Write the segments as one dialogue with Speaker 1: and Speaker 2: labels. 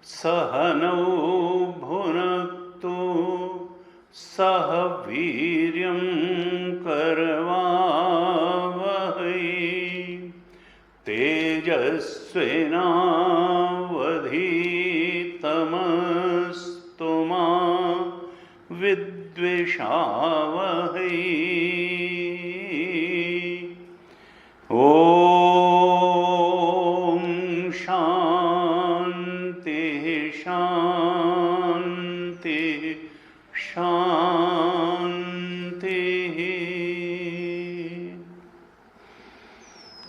Speaker 1: सहनौ भुनक्तु सह वीर्यं करवावहै तेजस्विनावधीतमस्तु मा विद्विषावहै। ओम शांति शांति शांति।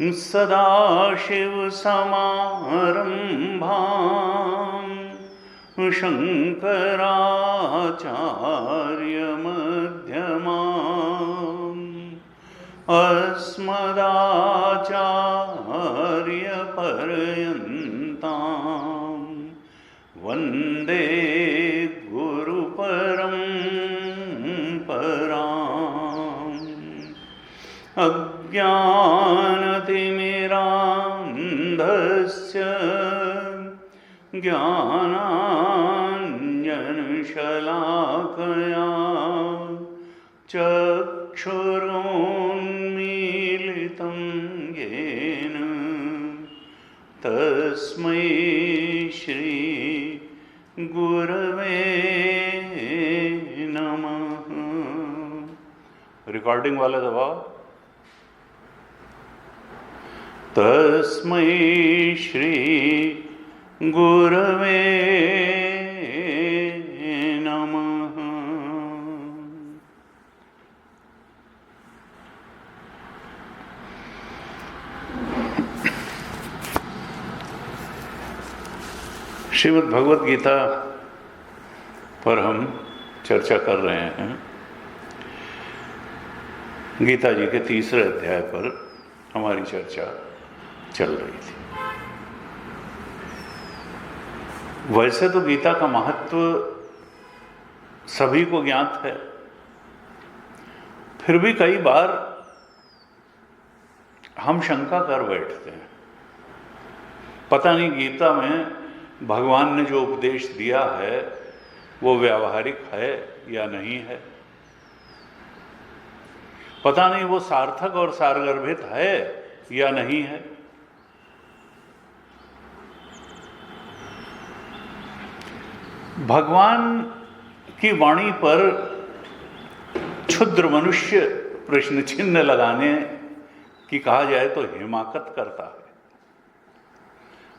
Speaker 1: सदाशिवसमारम्भां शङ्कराचार्यमध्यमाम् अस्मदाचार्यपर्यन्तां वन्दे गुरुपरम्पराम्। अज्ञानतिमिरान्धस्य ज्ञानाञ्जनशलाकया चक्षुरुन्मीलितं येन तस्मै श्री गुरवे नमः। रिकॉर्डिंग वाला दबाओ। तस्मै श्री गुरवे नमः। श्रीमद् भगवद गीता पर हम चर्चा कर रहे हैं। गीता जी के तीसरे अध्याय पर हमारी चर्चा चल रही थी। वैसे तो गीता का महत्व सभी को ज्ञात है, फिर भी कई बार हम शंका कर बैठते हैं, पता नहीं गीता में भगवान ने जो उपदेश दिया है वो व्यावहारिक है या नहीं है, पता नहीं वो सार्थक और सारगर्भित है या नहीं है। भगवान की वाणी पर क्षुद्र मनुष्य प्रश्न चिन्ह लगाने की कहा जाए तो हिमाकत करता है।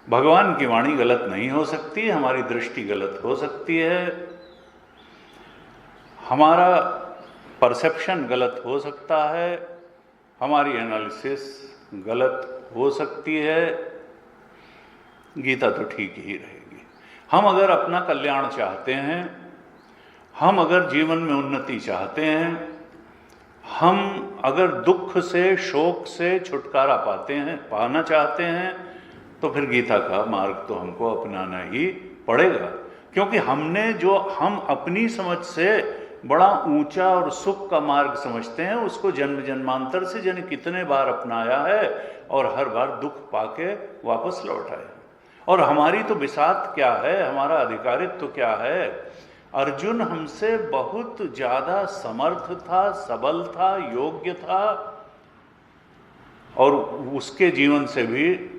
Speaker 1: भगवान की वाणी गलत नहीं हो सकती, हमारी दृष्टि गलत हो सकती है, हमारा परसेप्शन गलत हो सकता है, हमारी एनालिसिस गलत हो सकती है। गीता तो ठीक ही रहेगी। हम अगर अपना कल्याण चाहते हैं, हम अगर जीवन में उन्नति चाहते हैं, हम अगर दुख से शोक से छुटकारा पाना चाहते हैं, तो फिर गीता का मार्ग तो हमको अपनाना ही पड़ेगा। क्योंकि हम अपनी समझ से बड़ा ऊंचा और सुख का मार्ग समझते हैं, उसको जन्म जन्मांतर से जाने कितने बार अपनाया है और हर बार दुख पाके वापस लौट आए। और हमारी तो बिसात क्या है, हमारा अधिकारित्व तो क्या है। अर्जुन हमसे बहुत ज्यादा समर्थ था, सबल था, योग्य था, और उसके जीवन से भी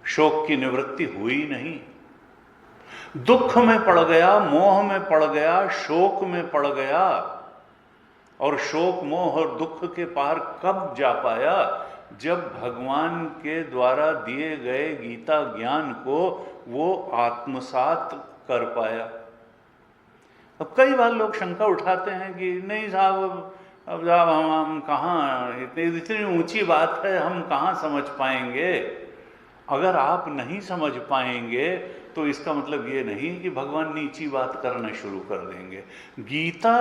Speaker 1: शोक की निवृत्ति हुई नहीं। दुख में पड़ गया, मोह में पड़ गया, शोक में पड़ गया, और शोक मोह और दुख के पार कब जा पाया? जब भगवान के द्वारा दिए गए गीता ज्ञान को वो आत्मसात कर पाया। अब कई बार लोग शंका उठाते हैं कि नहीं साहब, अब साहब हम कहाँ, इतनी ऊंची बात है, हम कहाँ समझ पाएंगे। अगर आप नहीं समझ पाएंगे तो इसका मतलब ये नहीं कि भगवान नीची बात करना शुरू कर देंगे। गीता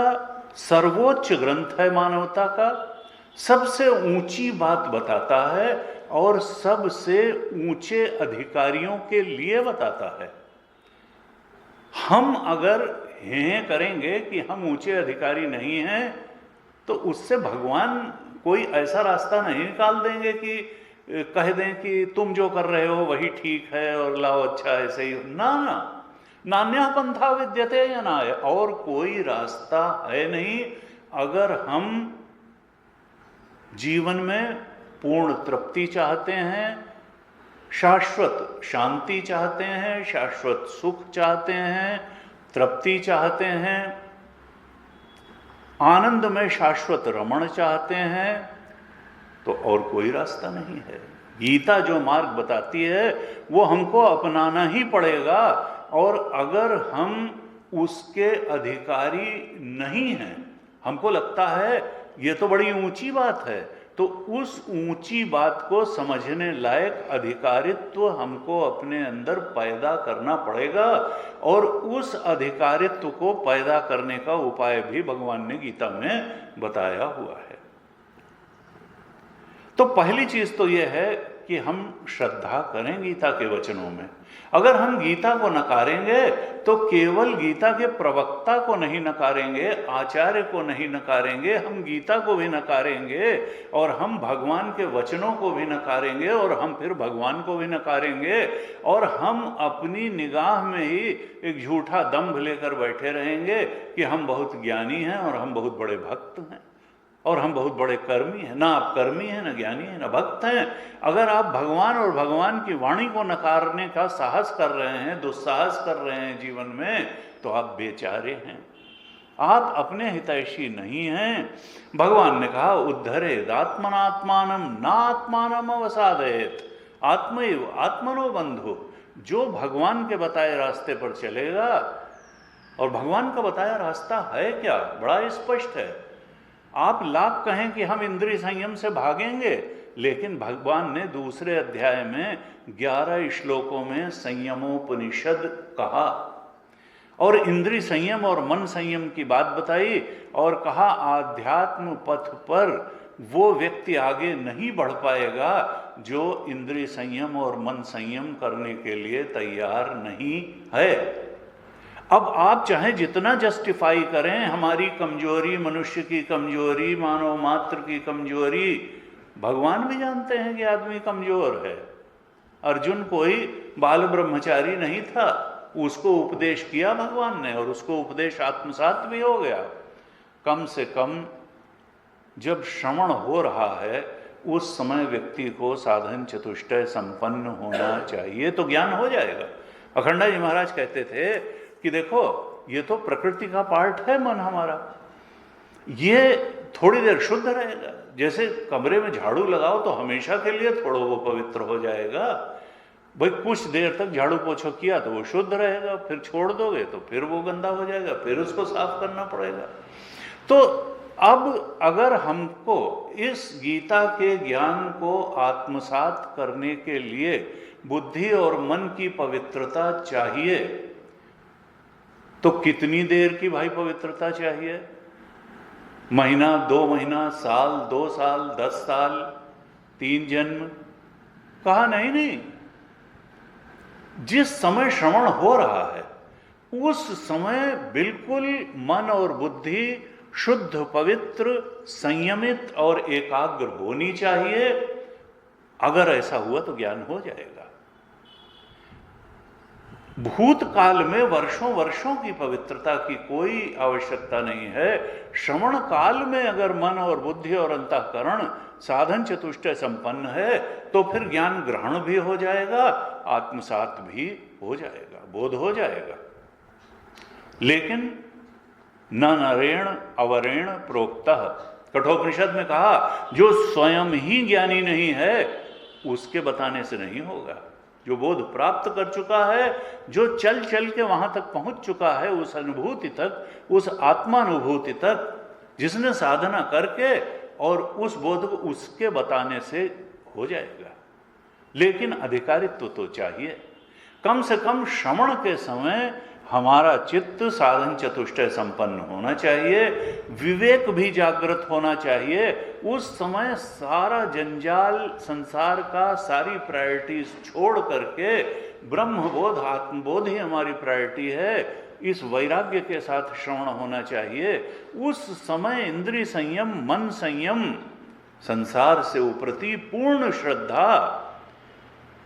Speaker 1: सर्वोच्च ग्रंथ है मानवता का, सबसे ऊंची बात बताता है और सबसे ऊंचे अधिकारियों के लिए बताता है। हम अगर हैं करेंगे कि हम ऊंचे अधिकारी नहीं हैं, तो उससे भगवान कोई ऐसा रास्ता नहीं निकाल देंगे कि कह दें कि तुम जो कर रहे हो वही ठीक है और लाओ अच्छा ऐसे ही। ना ना, नान्या पंथा विद्यते या ना, और कोई रास्ता है नहीं। अगर हम जीवन में पूर्ण तृप्ति चाहते हैं, शाश्वत शांति चाहते हैं, शाश्वत सुख चाहते हैं, तृप्ति चाहते हैं, आनंद में शाश्वत रमण चाहते हैं, तो और कोई रास्ता नहीं है। गीता जो मार्ग बताती है वो हमको अपनाना ही पड़ेगा, और अगर हम उसके अधिकारी नहीं हैं, हमको लगता है ये तो बड़ी ऊंची बात है, तो उस ऊंची बात को समझने लायक अधिकारित्व हमको अपने अंदर पैदा करना पड़ेगा, और उस अधिकारित्व को पैदा करने का उपाय भी भगवान ने गीता में बताया हुआ है। तो पहली चीज तो यह है कि हम श्रद्धा करें गीता के वचनों में। अगर हम गीता को नकारेंगे तो केवल गीता के प्रवक्ता को नहीं नकारेंगे, आचार्य को नहीं नकारेंगे, हम गीता को भी नकारेंगे, और हम भगवान के वचनों को भी नकारेंगे, और हम फिर भगवान को भी नकारेंगे, और हम अपनी निगाह में ही एक झूठा दंभ लेकर बैठे रहेंगे कि हम बहुत ज्ञानी हैं और हम बहुत बड़े भक्त हैं और हम बहुत बड़े कर्मी हैं। ना आप कर्मी हैं, ना ज्ञानी हैं, ना भक्त हैं। अगर आप भगवान और भगवान की वाणी को नकारने का साहस कर रहे हैं, दुस्साहस कर रहे हैं जीवन में, तो आप बेचारे हैं, आप अपने हितैषी नहीं हैं। भगवान ने कहा उद्धरेद आत्मनात्मानम ना आत्मानम अवसादेत आत्मैव आत्मनो बंधु। जो भगवान के बताए रास्ते पर चलेगा, और भगवान का बताया रास्ता है क्या, बड़ा स्पष्ट है। आप लाख कहें कि हम इंद्रिय संयम से भागेंगे, लेकिन भगवान ने दूसरे अध्याय में 11 श्लोकों में संयमोपनिषद कहा, और इंद्रिय संयम और मन संयम की बात बताई, और कहा आध्यात्म पथ पर वो व्यक्ति आगे नहीं बढ़ पाएगा जो इंद्रिय संयम और मन संयम करने के लिए तैयार नहीं है। अब आप चाहे जितना जस्टिफाई करें हमारी कमजोरी, मनुष्य की कमजोरी, मानव मात्र की कमजोरी, भगवान भी जानते हैं कि आदमी कमजोर है। अर्जुन कोई बाल ब्रह्मचारी नहीं था, उसको उपदेश किया भगवान ने, और उसको उपदेश आत्मसात भी हो गया। कम से कम जब श्रवण हो रहा है उस समय व्यक्ति को साधन चतुष्टय संपन्न होना चाहिए, तो ज्ञान हो जाएगा। अखंडा जी महाराज कहते थे कि देखो ये तो प्रकृति का पार्ट है मन हमारा, ये थोड़ी देर शुद्ध रहेगा। जैसे कमरे में झाड़ू लगाओ तो हमेशा के लिए थोड़ा वो पवित्र हो जाएगा, भाई कुछ देर तक झाड़ू पोछो किया तो वो शुद्ध रहेगा, फिर छोड़ दोगे तो फिर वो गंदा हो जाएगा, फिर उसको साफ करना पड़ेगा। तो अब अगर हमको इस गीता के ज्ञान को आत्मसात करने के लिए बुद्धि और मन की पवित्रता चाहिए, तो कितनी देर की भाई पवित्रता चाहिए? महीना, 2 महीना, साल, 2 साल, 10 साल, 3 जन्म? कहा नहीं। जिस समय श्रवण हो रहा है उस समय बिल्कुल मन और बुद्धि शुद्ध, पवित्र, संयमित और एकाग्र होनी चाहिए। अगर ऐसा हुआ तो ज्ञान हो जाएगा। भूतकाल में वर्षों वर्षों की पवित्रता की कोई आवश्यकता नहीं है। श्रवण काल में अगर मन और बुद्धि और अंतःकरण साधन चतुष्टय संपन्न है तो फिर ज्ञान ग्रहण भी हो जाएगा, आत्मसात भी हो जाएगा, बोध हो जाएगा। लेकिन न नरेण अवरेण प्रोक्तः, कठोपनिषद में कहा जो स्वयं ही ज्ञानी नहीं है उसके बताने से नहीं होगा। जो बोध प्राप्त कर चुका है, जो चल चल के वहां तक पहुंच चुका है, उस अनुभूति तक, उस आत्मानुभूति तक, जिसने साधना करके और उस बोध को उसके बताने से हो जाएगा। लेकिन अधिकारित्व तो चाहिए। कम से कम श्रवण के समय हमारा चित्त साधन चतुष्टय संपन्न होना चाहिए, विवेक भी जागृत होना चाहिए। उस समय सारा जंजाल संसार का, सारी प्रायोरिटीज छोड़ करके ब्रह्मबोध, आत्मबोध ही हमारी प्रायोरिटी है, इस वैराग्य के साथ श्रवण होना चाहिए। उस समय इंद्रिय संयम, मन संयम, संसार से उपरति पूर्ण श्रद्धा,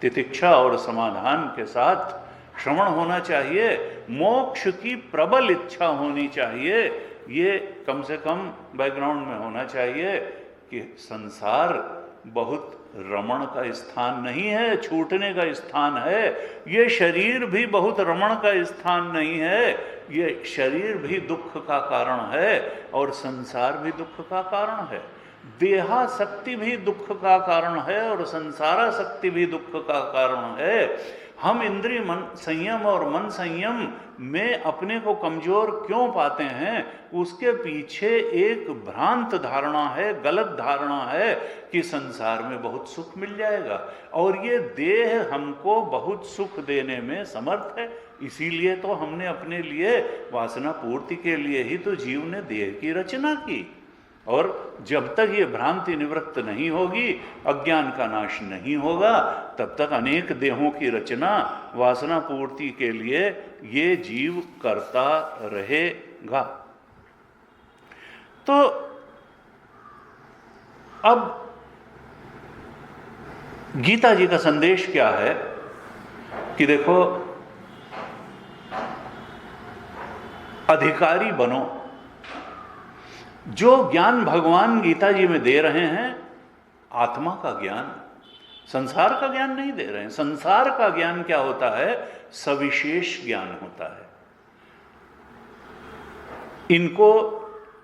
Speaker 1: तितिक्षा और समाधान के साथ श्रवण होना चाहिए। मोक्ष की प्रबल इच्छा होनी चाहिए। ये कम से कम बैकग्राउंड में होना चाहिए कि संसार बहुत रमण का स्थान नहीं है, छूटने का स्थान है। ये शरीर भी बहुत रमण का स्थान नहीं है, ये शरीर भी दुख का कारण है और संसार भी दुख का कारण है। देहासक्ति भी दुख का कारण है और संसारासक्ति भी दुख का कारण है। हम इंद्रिय मन संयम और मन संयम में अपने को कमजोर क्यों पाते हैं? उसके पीछे एक भ्रांत धारणा है, गलत धारणा है कि संसार में बहुत सुख मिल जाएगा और ये देह हमको बहुत सुख देने में समर्थ है। इसीलिए तो हमने अपने लिए वासना पूर्ति के लिए ही तो जीव ने देह की रचना की। और जब तक ये भ्रांति निवृत्त नहीं होगी, अज्ञान का नाश नहीं होगा, तब तक अनेक देहों की रचना वासना पूर्ति के लिए ये जीव करता रहेगा। तो अब गीता जी का संदेश क्या है कि देखो, अधिकारी बनो। जो ज्ञान भगवान गीता जी में दे रहे हैं, आत्मा का ज्ञान, संसार का ज्ञान नहीं दे रहे हैं। संसार का ज्ञान क्या होता है? सविशेष ज्ञान होता है। इनको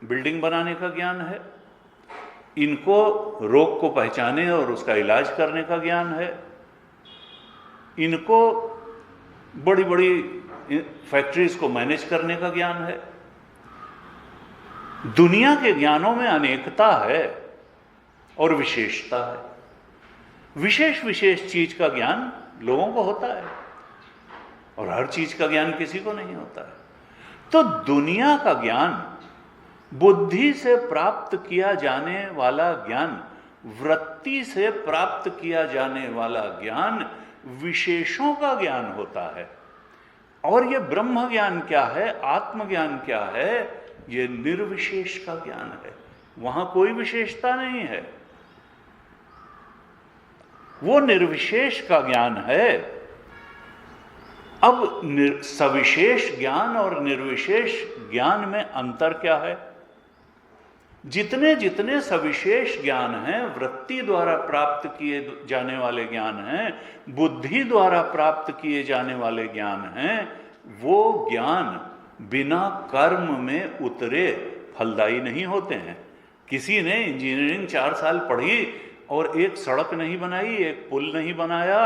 Speaker 1: बिल्डिंग बनाने का ज्ञान है, इनको रोग को पहचाने और उसका इलाज करने का ज्ञान है, इनको बड़ी बड़ी फैक्ट्रीज को मैनेज करने का ज्ञान है। दुनिया के ज्ञानों में अनेकता है और विशेषता है। विशेष विशेष चीज का ज्ञान लोगों को होता है और हर चीज का ज्ञान किसी को नहीं होता है। तो दुनिया का ज्ञान, बुद्धि से प्राप्त किया जाने वाला ज्ञान, वृत्ति से प्राप्त किया जाने वाला ज्ञान विशेषों का ज्ञान होता है। और ये ब्रह्म ज्ञान क्या है, आत्मज्ञान क्या है? ये निर्विशेष का ज्ञान है। वहां कोई विशेषता नहीं है, वो निर्विशेष का ज्ञान है। अब सविशेष ज्ञान और निर्विशेष ज्ञान में अंतर क्या है? जितने जितने सविशेष ज्ञान हैं, वृत्ति द्वारा प्राप्त किए जाने वाले ज्ञान हैं, बुद्धि द्वारा प्राप्त किए जाने वाले ज्ञान हैं, वो ज्ञान बिना कर्म में उतरे फलदायी नहीं होते हैं। किसी ने इंजीनियरिंग 4 साल पढ़ी और एक सड़क नहीं बनाई, एक पुल नहीं बनाया,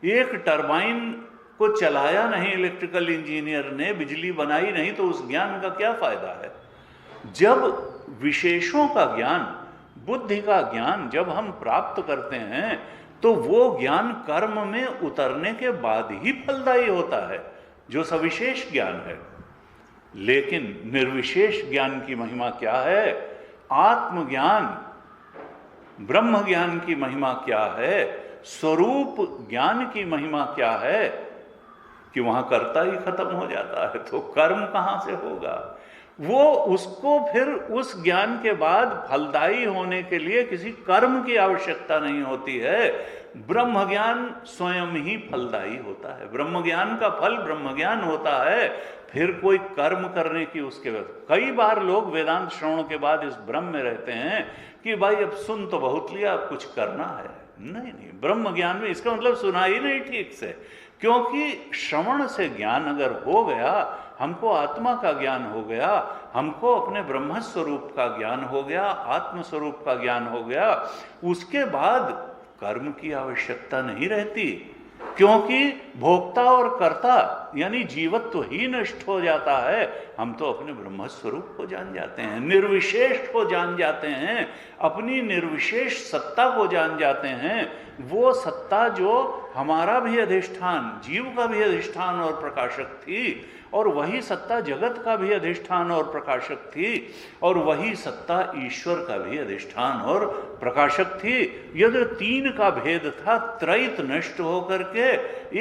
Speaker 1: एक टरबाइन को चलाया नहीं इलेक्ट्रिकल इंजीनियर ने, बिजली बनाई नहीं, तो उस ज्ञान का क्या फायदा है? जब विशेषों का ज्ञान, बुद्धि का ज्ञान जब हम प्राप्त करते हैं तो वो ज्ञान कर्म में उतरने के बाद ही फलदायी होता है, जो सविशेष ज्ञान है। लेकिन निर्विशेष ज्ञान की महिमा क्या है? आत्मज्ञान, ब्रह्म ज्ञान की महिमा क्या है? स्वरूप ज्ञान की महिमा क्या है? कि वहां कर्ता ही खत्म हो जाता है, तो कर्म कहां से होगा? वो उसको फिर उस ज्ञान के बाद फलदायी होने के लिए किसी कर्म की आवश्यकता नहीं होती है। ब्रह्म ज्ञान स्वयं ही फलदायी होता है। ब्रह्म ज्ञान का फल ब्रह्म ज्ञान होता है, फिर कोई कर्म करने की उसके बाद। कई बार लोग वेदांत श्रवण के बाद इस भ्रम में रहते हैं कि भाई अब सुन तो बहुत लिया, अब कुछ करना है। नहीं, ब्रह्म ज्ञान में इसका मतलब सुना ही नहीं ठीक से, क्योंकि श्रवण से ज्ञान अगर हो गया, हमको आत्मा का ज्ञान हो गया, हमको अपने ब्रह्म स्वरूप का ज्ञान हो गया, आत्म स्वरूप का ज्ञान हो गया, उसके बाद कर्म की आवश्यकता नहीं रहती, क्योंकि भोक्ता और कर्ता यानी जीवत्व ही नष्ट हो जाता है। हम तो अपने ब्रह्म स्वरूप को जान जाते हैं, निर्विशेष को जान जाते हैं, अपनी निर्विशेष सत्ता को जान जाते हैं। वो सत्ता जो हमारा भी अधिष्ठान, जीव का भी अधिष्ठान और प्रकाशक थी, और वही सत्ता जगत का भी अधिष्ठान और प्रकाशक थी, और वही सत्ता ईश्वर का भी अधिष्ठान और प्रकाशक थी। यदि तीन का भेद था, त्रैत नष्ट होकर के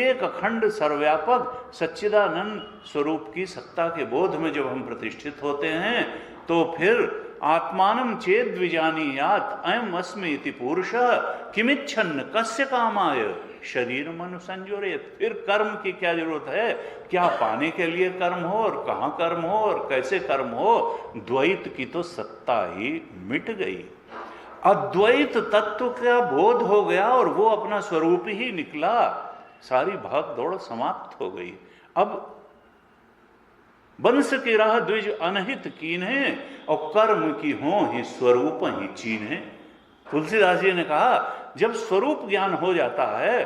Speaker 1: एक अखंड सर्वव्यापक सच्चिदानंद स्वरूप की सत्ता के बोध में जब हम प्रतिष्ठित होते हैं, तो फिर आत्मानं चेद विजानीयात अयम अस्मि इति पुरुष किमिच्छन्न कस्य कामाय शरीर मनु संजोरेत। फिर कर्म की क्या जरूरत है, क्या पाने के लिए कर्म हो, और कहाँ कर्म हो, और कैसे कर्म हो। द्वैत की तो सत्ता ही मिट गई, अद्वैत तत्व का बोध हो गया, और वो अपना स्वरूप ही निकला, सारी भाग दौड़ समाप्त हो गई। अब वंश की राह द्विज अनहित कीन्हे, और कर्म की हो ही स्वरूप ही चीन्हे। तुलसीदास जी ने कहा, जब स्वरूप ज्ञान हो जाता है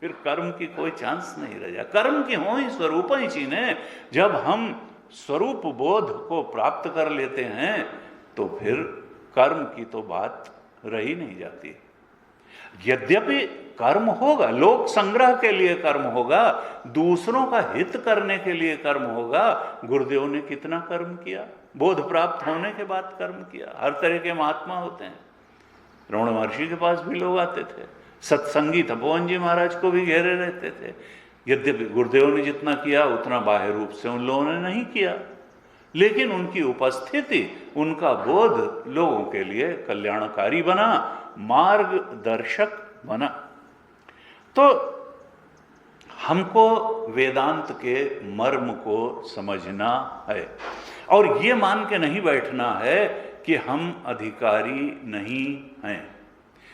Speaker 1: फिर कर्म की कोई चांस नहीं रह जाता। कर्म की हो ही स्वरूप ही चीन्हे। जब हम स्वरूप बोध को प्राप्त कर लेते हैं तो फिर कर्म की तो बात रही नहीं जाती। यद्यपि कर्म होगा, लोक संग्रह के लिए कर्म होगा, दूसरों का हित करने के लिए कर्म होगा। गुरुदेव ने कितना कर्म किया, बोध प्राप्त होने के बाद कर्म किया। हर तरह के महात्मा होते हैं, रमण महर्षि के पास भी लोग आते थे, सत्संगी तपोवन जी महाराज को भी घेरे रहते थे। यद्यपि गुरुदेव ने जितना किया उतना बाह्य रूप से उन लोगों ने नहीं किया, लेकिन उनकी उपस्थिति, उनका बोध लोगों के लिए कल्याणकारी बना, मार्गदर्शक बना। तो हमको वेदांत के मर्म को समझना है, और ये मान के नहीं बैठना है कि हम अधिकारी नहीं हैं।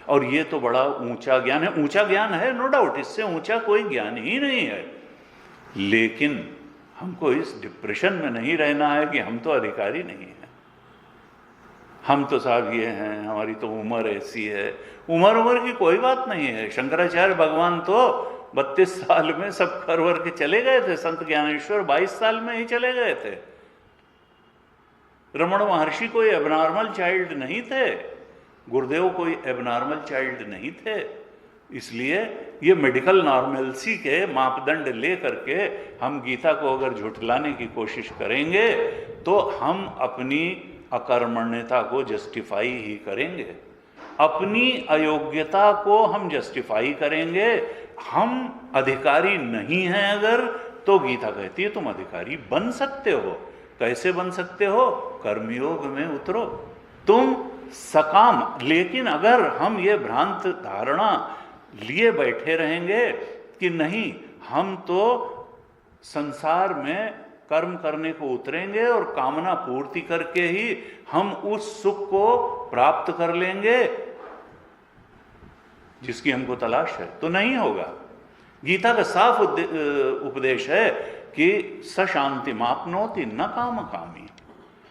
Speaker 1: और ये तो बड़ा ऊंचा ज्ञान है, ऊंचा ज्ञान है नो डाउट, इससे ऊंचा कोई ज्ञान ही नहीं है। लेकिन हमको इस डिप्रेशन में नहीं रहना है कि हम तो अधिकारी नहीं हैं, हम तो साहब ये हैं, हमारी तो उम्र ऐसी है। उम्र की कोई बात नहीं है। शंकराचार्य भगवान तो 32 साल में सब कर के चले गए थे, संत ज्ञानेश्वर 22 साल में ही चले गए थे। रमण महर्षि कोई एबनॉर्मल चाइल्ड नहीं थे, गुरुदेव कोई एबनॉर्मल चाइल्ड नहीं थे। इसलिए ये मेडिकल नॉर्मलसी के मापदंड ले करके हम गीता को अगर झुठलाने की कोशिश करेंगे तो हम अपनी अकर्मण्यता को जस्टिफाई ही करेंगे, अपनी अयोग्यता को हम जस्टिफाई करेंगे। हम अधिकारी नहीं हैं अगर, तो गीता कहती है तुम अधिकारी बन सकते हो। कैसे बन सकते हो? कर्मयोग में उतरो, तुम सकाम। लेकिन अगर हम ये भ्रांत धारणा लिए बैठे रहेंगे कि नहीं, हम तो संसार में कर्म करने को उतरेंगे और कामना पूर्ति करके ही हम उस सुख को प्राप्त कर लेंगे जिसकी हमको तलाश है, तो नहीं होगा। गीता का साफ उपदेश है कि स शांति मापनोति न काम कामी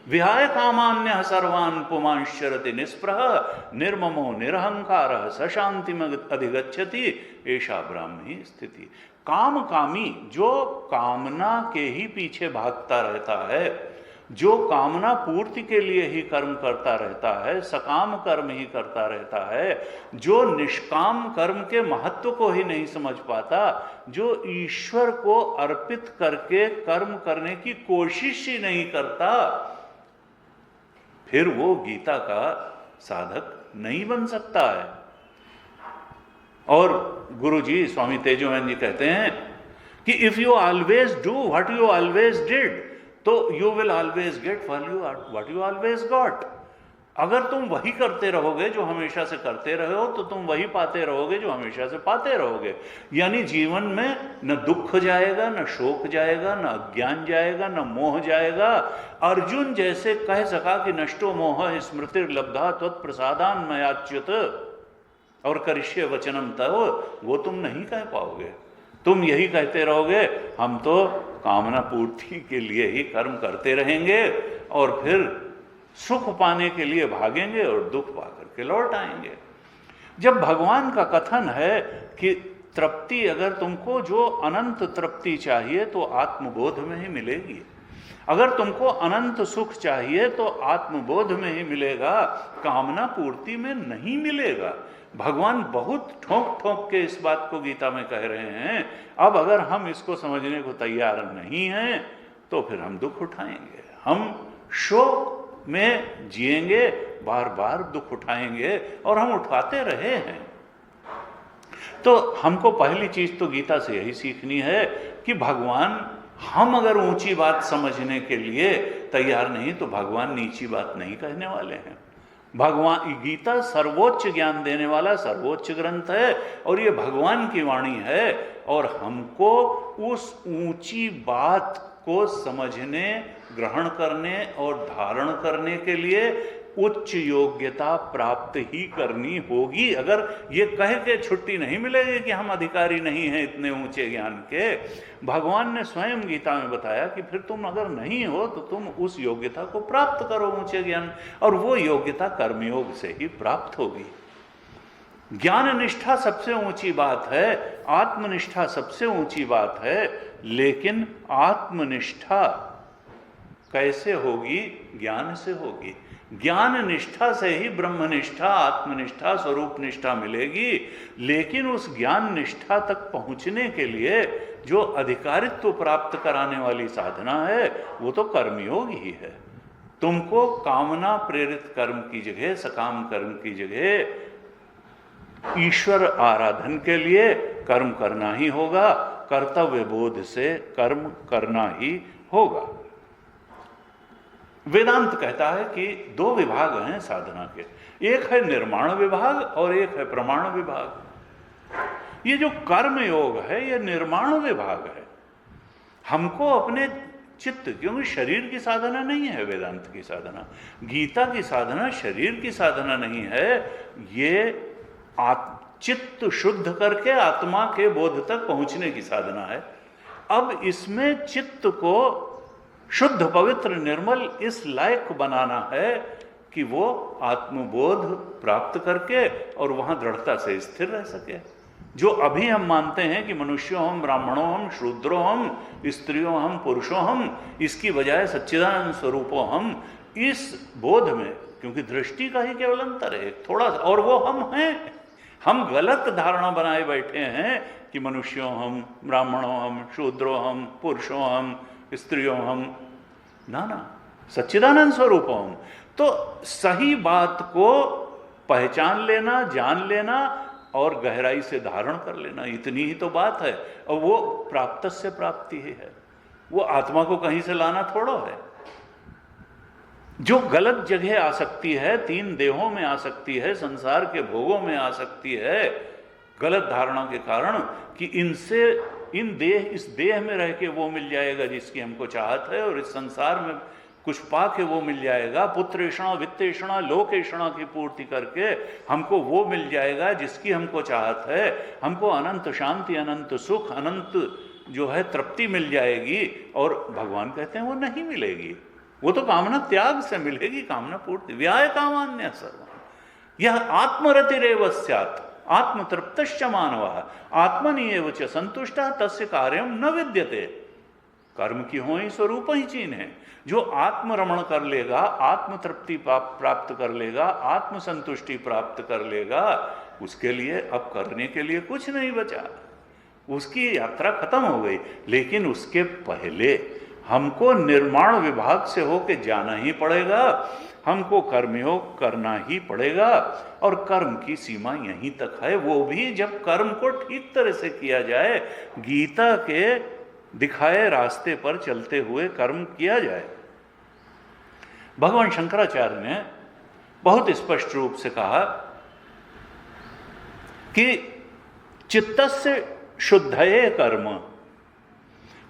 Speaker 1: विहाय कामान्य सर्वान् पुमांश्चरति निस्पृह निर्ममो निरहंकार स शांति में अधिगच्छति ऐसा ब्राह्मी स्थिति। काम कामी जो कामना के ही पीछे भागता रहता है, जो कामना पूर्ति के लिए ही कर्म करता रहता है, सकाम कर्म ही करता रहता है, जो निष्काम कर्म के महत्व को ही नहीं समझ पाता, जो ईश्वर को अर्पित करके कर्म करने की कोशिश ही नहीं करता, फिर वो गीता का साधक नहीं बन सकता है। और गुरु जी स्वामी तेजोमन जी कहते हैं कि if you always do what you always did तो you will always get what you always got. अगर तुम वही करते रहोगे जो हमेशा से करते रहे हो, तो तुम वही पाते रहोगे जो हमेशा से पाते रहोगे। यानी जीवन में न दुख जाएगा, न शोक जाएगा, न अज्ञान जाएगा, न मोह जाएगा। अर्जुन जैसे कह सका कि नष्टो मोह स्मृतिर्लब्धा त्वत्प्रसादान मयाच्युत और करिष्ये वचनम तव, वो तुम नहीं कह पाओगे। तुम यही कहते रहोगे हम तो कामना पूर्ति के लिए ही कर्म करते रहेंगे और फिर सुख पाने के लिए भागेंगे और दुख पा करके लौट आएंगे। जब भगवान का कथन है कि तृप्ति, अगर तुमको जो अनंत तृप्ति चाहिए तो आत्मबोध में ही मिलेगी, अगर तुमको अनंत सुख चाहिए तो आत्मबोध में ही मिलेगा, कामना पूर्ति में नहीं मिलेगा। भगवान बहुत ठोक ठोक के इस बात को गीता में कह रहे हैं। अब अगर हम इसको समझने को तैयार नहीं हैं तो फिर हम दुख उठाएंगे, हम शोक में जिएंगे, बार बार दुख उठाएंगे और हम उठाते रहे हैं। तो हमको पहली चीज तो गीता से यही सीखनी है कि भगवान, हम अगर ऊंची बात समझने के लिए तैयार नहीं तो भगवान नीची बात नहीं कहने वाले हैं। भगवान, गीता सर्वोच्च ज्ञान देने वाला सर्वोच्च ग्रंथ है और ये भगवान की वाणी है और हमको उस ऊंची बात को समझने, ग्रहण करने और धारण करने के लिए उच्च योग्यता प्राप्त ही करनी होगी। अगर ये कह के छुट्टी नहीं मिलेगी कि हम अधिकारी नहीं हैं इतने ऊंचे ज्ञान के। भगवान ने स्वयं गीता में बताया कि फिर तुम अगर नहीं हो तो तुम उस योग्यता को प्राप्त करो, ऊंचे ज्ञान, और वो योग्यता कर्मयोग से ही प्राप्त होगी। ज्ञान निष्ठा सबसे ऊंची बात है, आत्मनिष्ठा सबसे ऊंची बात है, लेकिन आत्मनिष्ठा कैसे होगी? ज्ञान से होगी। ज्ञान निष्ठा से ही ब्रह्मनिष्ठा, आत्मनिष्ठा, स्वरूप निष्ठा मिलेगी। लेकिन उस ज्ञान निष्ठा तक पहुंचने के लिए जो अधिकारित्व प्राप्त कराने वाली साधना है वो तो कर्मयोग ही है। तुमको कामना प्रेरित कर्म की जगह, सकाम कर्म की जगह ईश्वर आराधन के लिए कर्म करना ही होगा, कर्तव्य बोध से कर्म करना ही होगा। वेदांत कहता है कि दो विभाग हैं साधना के, एक है निर्माण विभाग और एक है प्रमाण विभाग। ये जो कर्म योग है ये निर्माण विभाग है। हमको अपने चित्त, क्योंकि शरीर की साधना नहीं है वेदांत की साधना, गीता की साधना शरीर की साधना नहीं है, ये चित्त शुद्ध करके आत्मा के बोध तक पहुंचने की साधना है। अब इसमें चित्त को शुद्ध, पवित्र, निर्मल इस लायक बनाना है कि वो आत्मबोध प्राप्त करके और वहां दृढ़ता से स्थिर रह सके। जो अभी हम मानते हैं कि मनुष्यों हम, ब्राह्मणों हम, शूद्रों हम, स्त्रियों हम, पुरुषों हम, इसकी बजाय सच्चिदानंद स्वरूपों हम, इस बोध में, क्योंकि दृष्टि का ही केवल अंतर है थोड़ा सा, और वो हम हैं। हम गलत धारणा बनाए बैठे हैं कि मनुष्यों हम, ब्राह्मणों हम, शूद्रों हम, पुरुषों हम, स्त्रियों हम, ना, सच्चिदानंद स्वरूप हम। तो सही बात को पहचान लेना, जान लेना और गहराई से धारण कर लेना, इतनी ही तो बात है। और वो प्राप्त से प्राप्ति ही है, वो आत्मा को कहीं से लाना थोड़ो है। जो गलत जगह आ सकती है, तीन देहों में आ सकती है, संसार के भोगों में आ सकती है, गलत धारणा के कारण कि इनसे, इस देह में रह के वो मिल जाएगा जिसकी हमको चाहत है, और इस संसार में कुछ पा के वो मिल जाएगा, पुत्रेषणा, वित्तेषणा, लोकेषणा की पूर्ति करके हमको वो मिल जाएगा जिसकी हमको चाहत है, हमको अनंत शांति, अनंत सुख, अनंत जो है तृप्ति मिल जाएगी। और भगवान कहते हैं वो नहीं मिलेगी, वो तो कामना त्याग से मिलेगी, कामना पूर्ति। व्याय कामान्य सर्वं यह आत्मरतिरेव स्यात् आत्मतृप्तश्च मानवः आत्मनि एव च संतुष्टः तस्य कार्यम न विद्यते। कर्म की हो ही स्वरूप ही चीन है। जो आत्मरमण कर लेगा, आत्मतृप्ति प्राप्त कर लेगा, आत्मसंतुष्टि प्राप्त कर लेगा, उसके लिए अब करने के लिए कुछ नहीं बचा, उसकी यात्रा खत्म हो गई। लेकिन उसके पहले हमको निर्माण विभाग से होके जाना ही पड़ेगा, हमको कर्मयोग करना ही पड़ेगा। और कर्म की सीमा यहीं तक है, वो भी जब कर्म को ठीक तरह से किया जाए, गीता के दिखाए रास्ते पर चलते हुए कर्म किया जाए। भगवान शंकराचार्य ने बहुत स्पष्ट रूप से कहा कि चित्तस्य शुद्धये कर्म,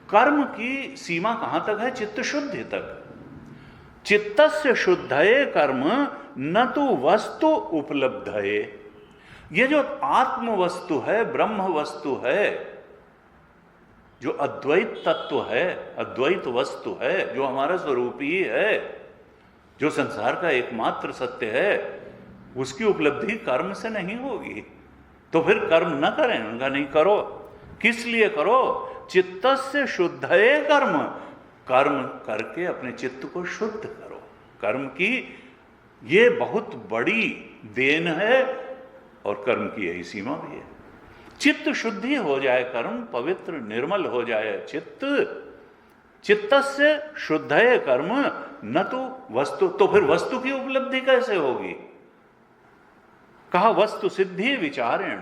Speaker 1: कर्म की सीमा कहां तक है? चित्त शुद्धि तक। चित्तस्य शुद्धये कर्म न तो वस्तु उपलब्धये। ये जो आत्म वस्तु है, ब्रह्म वस्तु है, जो अद्वैत तत्व है, अद्वैत वस्तु है, जो हमारा स्वरूप ही है, जो संसार का एकमात्र सत्य है, उसकी उपलब्धि कर्म से नहीं होगी। तो फिर कर्म न करें, उनका नहीं करो। किस लिए करो? चित्तस्य शुद्धये कर्म, कर्म करके अपने चित्त को शुद्ध करो। कर्म की ये बहुत बड़ी देन है और कर्म की यही सीमा भी है। चित्त शुद्धि हो जाए, कर्म पवित्र निर्मल हो जाए, चित्तस्य शुद्धये कर्म न तो वस्तु। तो फिर वस्तु की उपलब्धि कैसे होगी? कहा वस्तु सिद्धि विचारेण।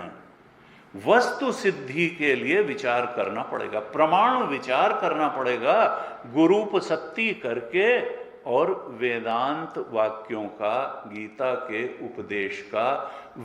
Speaker 1: वस्तु सिद्धि के लिए विचार करना पड़ेगा, प्रमाण विचार करना पड़ेगा, गुरूप सत्ती करके और वेदांत वाक्यों का, गीता के उपदेश का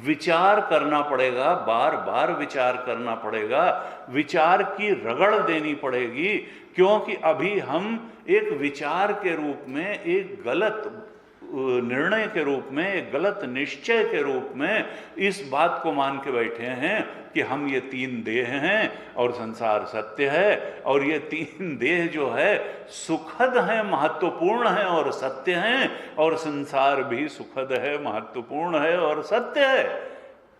Speaker 1: विचार करना पड़ेगा, बार बार विचार करना पड़ेगा, विचार की रगड़ देनी पड़ेगी। क्योंकि अभी हम एक विचार के रूप में, एक गलत निर्णय के रूप में, एक गलत निश्चय के रूप में इस बात को मान के बैठे हैं कि हम ये तीन देह हैं और संसार सत्य है, और ये तीन देह जो है सुखद है, महत्वपूर्ण है और सत्य है, और संसार भी सुखद है, महत्वपूर्ण है और सत्य है।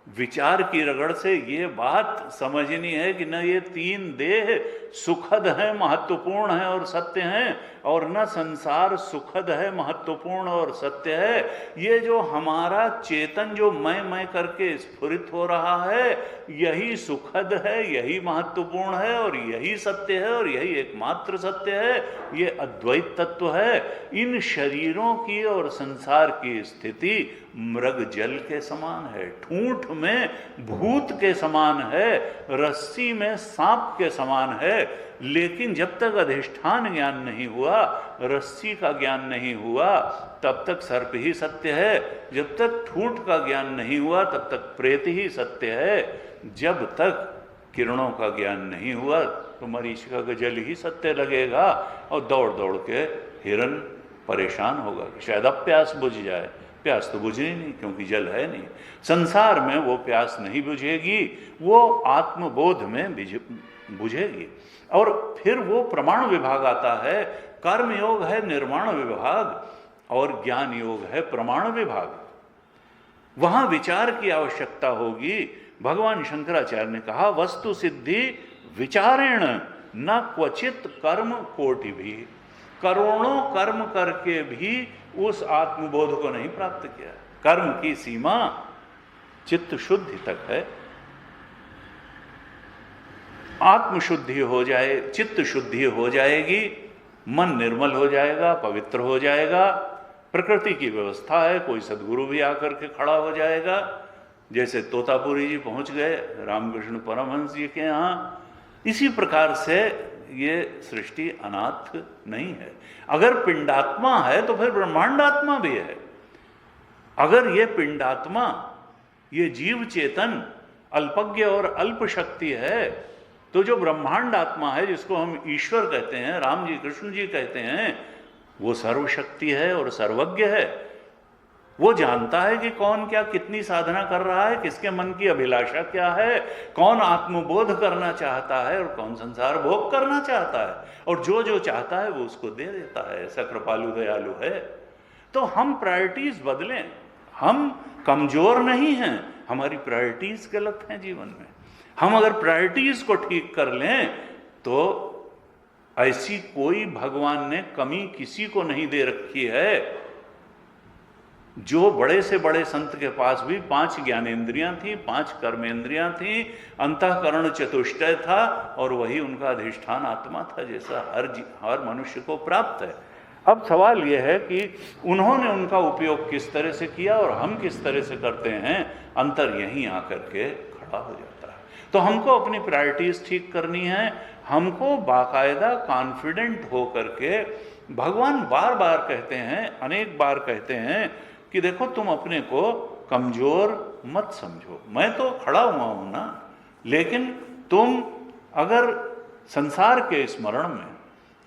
Speaker 1: विचार की रगड़ से ये बात समझनी है कि न ये तीन देह सुखद है, महत्वपूर्ण है और सत्य है, और न संसार सुखद है, महत्वपूर्ण और सत्य है। ये जो हमारा चेतन जो मैं करके स्फुरित हो रहा है, यही सुखद है, यही महत्वपूर्ण है और यही सत्य है और यही एकमात्र सत्य है। ये अद्वैत तत्व है। इन शरीरों की और संसार की स्थिति मृग जल के समान है, ठूंठ में भूत के समान है, रस्सी में सांप के समान है। लेकिन जब तक अधिष्ठान ज्ञान नहीं हुआ, रस्सी का ज्ञान नहीं हुआ, तब तक सर्प ही सत्य है। जब तक ठूंठ का ज्ञान नहीं हुआ, तब तक प्रेत ही सत्य है। जब तक किरणों का ज्ञान नहीं हुआ, तो मरीचिका का जल ही सत्य लगेगा, और दौड़ दौड़ के हिरन परेशान होगा कि शायद अब प्यास बुझ जाए। प्यास तो बुझनी नहीं, क्योंकि जल है नहीं। संसार में वो प्यास नहीं बुझेगी, वो आत्मबोध में बुझेगी। और फिर वो प्रमाण विभाग आता है। कर्म योग है निर्माण विभाग, और ज्ञान योग है प्रमाण विभाग। वहां विचार की आवश्यकता होगी। भगवान शंकराचार्य ने कहा वस्तु सिद्धि विचारेण न क्वचित कर्म कोटि भी। करोड़ों कर्म करके भी उस आत्मबोध को नहीं प्राप्त किया। कर्म की सीमा चित्त शुद्धि तक है। आत्मशुद्धि हो जाए, चित्त शुद्धि हो जाएगी, मन निर्मल हो जाएगा, पवित्र हो जाएगा। प्रकृति की व्यवस्था है, कोई सदगुरु भी आकर के खड़ा हो जाएगा। जैसे तोतापुरी जी पहुंच गए रामकृष्ण परमहंस जी के यहाँ, इसी प्रकार से ये सृष्टि अनाथ नहीं है। अगर पिंडात्मा है तो फिर ब्रह्मांडात्मा भी है। अगर ये पिंडात्मा, ये जीव चेतन अल्पज्ञ और अल्प शक्ति है, तो जो ब्रह्मांड आत्मा है, जिसको हम ईश्वर कहते हैं, राम जी कृष्ण जी कहते हैं, वो सर्वशक्ति है और सर्वज्ञ है। वो जानता है कि कौन क्या कितनी साधना कर रहा है, किसके मन की अभिलाषा क्या है, कौन आत्मबोध करना चाहता है और कौन संसार भोग करना चाहता है, और जो जो चाहता है वो उसको दे देता है। ऐसा कृपालु दयालु है। तो हम प्रायोरिटीज बदलें। हम कमजोर नहीं हैं, हमारी प्रायोरिटीज गलत हैं जीवन में। हम अगर प्रायोरिटीज को ठीक कर लें तो ऐसी कोई भगवान ने कमी किसी को नहीं दे रखी है। जो बड़े से बड़े संत के पास भी 5 ज्ञानेंद्रियां थी, 5 कर्मेंद्रियां थी, अंतःकरण चतुष्टय था, और वही उनका अधिष्ठान आत्मा था, जैसा हर मनुष्य को प्राप्त है। अब सवाल यह है कि उन्होंने उनका उपयोग किस तरह से किया और हम किस तरह से करते हैं। अंतर यहीं आकर के खड़ा हो जाता है। तो हमको अपनी प्रायोरिटीज ठीक करनी है। हमको बाकायदा कॉन्फिडेंट हो करके, भगवान बार बार कहते हैं, अनेक बार कहते हैं कि देखो तुम अपने को कमजोर मत समझो, मैं तो खड़ा हुआ हूं ना। लेकिन तुम अगर संसार के स्मरण में,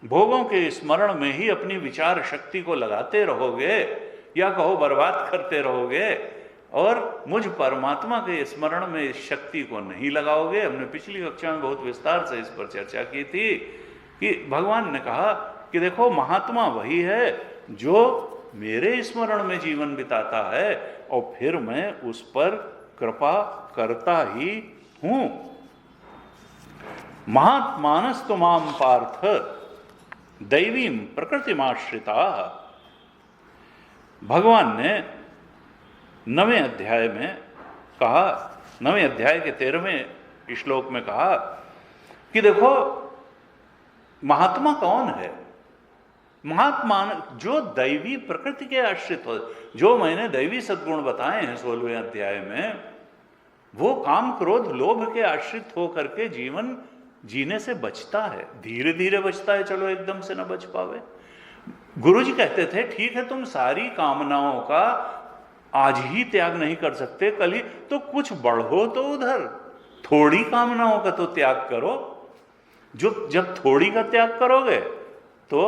Speaker 1: भोगों के स्मरण में ही अपनी विचार शक्ति को लगाते रहोगे, या कहो बर्बाद करते रहोगे, और मुझ परमात्मा के स्मरण में इस शक्ति को नहीं लगाओगे। हमने पिछली कक्षा में बहुत विस्तार से इस पर चर्चा की थी कि भगवान ने कहा कि देखो महात्मा वही है जो मेरे स्मरण में जीवन बिताता है और फिर मैं उस पर कृपा करता ही हूं। महात्मानस्तु माम पार्थ दैवीम प्रकृतिमाश्रिता। भगवान ने 9वें अध्याय में कहा, 9वें अध्याय के 13वें श्लोक में कहा कि देखो महात्मा कौन है? महात्मा जो दैवी प्रकृति के आश्रित हो, जो मैंने दैवी सद्गुण बताए हैं 16वें अध्याय में, वो काम क्रोध लोभ के आश्रित होकर के जीवन जीने से बचता है, धीरे धीरे बचता है, चलो एकदम से न बच पावे। गुरुजी कहते थे ठीक है तुम सारी कामनाओं का आज ही त्याग नहीं कर सकते, कल ही तो कुछ बढ़ो तो उधर थोड़ी कामनाओं का तो त्याग करो। जो जब थोड़ी का त्याग करोगे तो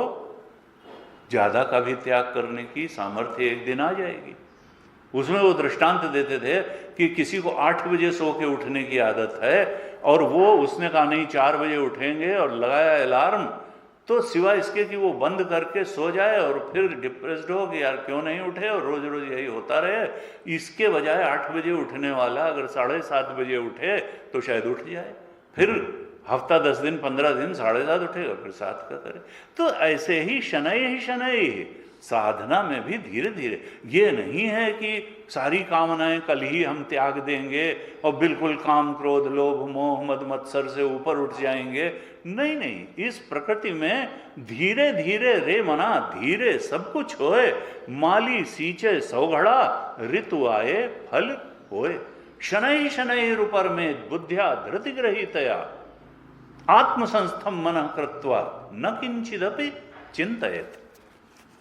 Speaker 1: ज्यादा का भी त्याग करने की सामर्थ्य एक दिन आ जाएगी। उसमें वो दृष्टांत देते थे कि किसी को 8 बजे सो के उठने की आदत है और वो उसने कहा नहीं 4 बजे उठेंगे और लगाया अलार्म, तो सिवाय इसके कि वो बंद करके सो जाए और फिर डिप्रेस्ड हो कि यार क्यों नहीं उठे और रोज रोज यही होता रहे, इसके बजाय 8 बजे उठने वाला अगर 7:30 बजे उठे तो शायद उठ जाए, फिर हफ्ता 10 दिन 15 दिन 7:30 उठेगा, फिर 7 का करे। तो ऐसे ही शनै साधना में भी धीरे धीरे, ये नहीं है कि सारी कामनाएं कल ही हम त्याग देंगे और बिल्कुल काम क्रोध लोभ मोह मद मत्सर से ऊपर उठ जाएंगे। नहीं नहीं, इस प्रकृति में धीरे धीरे रे मना धीरे सब कुछ होए, माली सींचे सौघड़ा ऋतु आए फल होए। शनै रूपर में बुद्धिया धृति ग्रहीतया आत्मसंस्थम मनः कृत्वा न किंचिदपि चिंतयेत।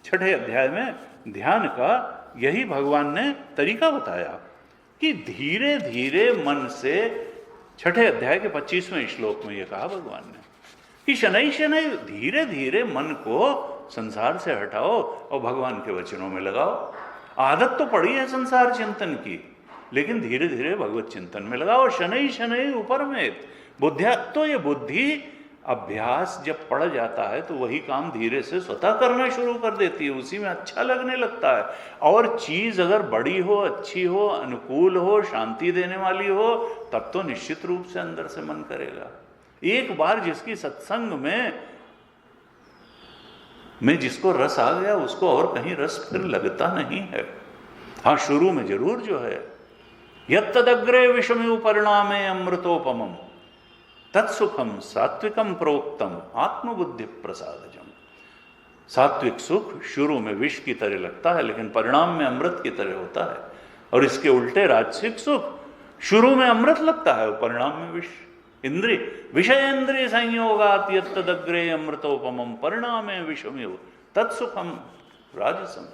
Speaker 1: 6ठे अध्याय में ध्यान का यही भगवान ने तरीका बताया कि धीरे धीरे मन से, 6ठे अध्याय के 25वें श्लोक में यह कहा भगवान ने कि शनै धीरे धीरे मन को संसार से हटाओ और भगवान के वचनों में लगाओ। आदत तो पड़ी है संसार चिंतन की, लेकिन धीरे धीरे भगवत चिंतन में लगाओ। शनै ऊपर में बुद्धिया, तो ये बुद्धि अभ्यास जब पड़ जाता है तो वही काम धीरे से स्वतः करना शुरू कर देती है, उसी में अच्छा लगने लगता है। और चीज अगर बड़ी हो, अच्छी हो, अनुकूल हो, शांति देने वाली हो, तब तो निश्चित रूप से अंदर से मन करेगा। एक बार जिसकी सत्संग में जिसको रस आ गया उसको और कहीं रस फिर लगता नहीं है। हाँ, शुरू में जरूर जो है यत्तदग्रे विषमेव परिणामे अमृतोपमम तत्सुखम सात्विकम प्रोक्तम आत्मबुद्धि प्रसादजम। सात्विक सुख शुरू में विष की तरह लगता है लेकिन परिणाम में अमृत की तरह होता है, और इसके उल्टे राजसिक सुख शुरू में अमृत लगता है और परिणाम में विष। इंद्रिय विषयेंद्रिय संयोगात यत्तदग्रे अमृतोपमम परिणामे विषमेव तत्सुखम राजसम,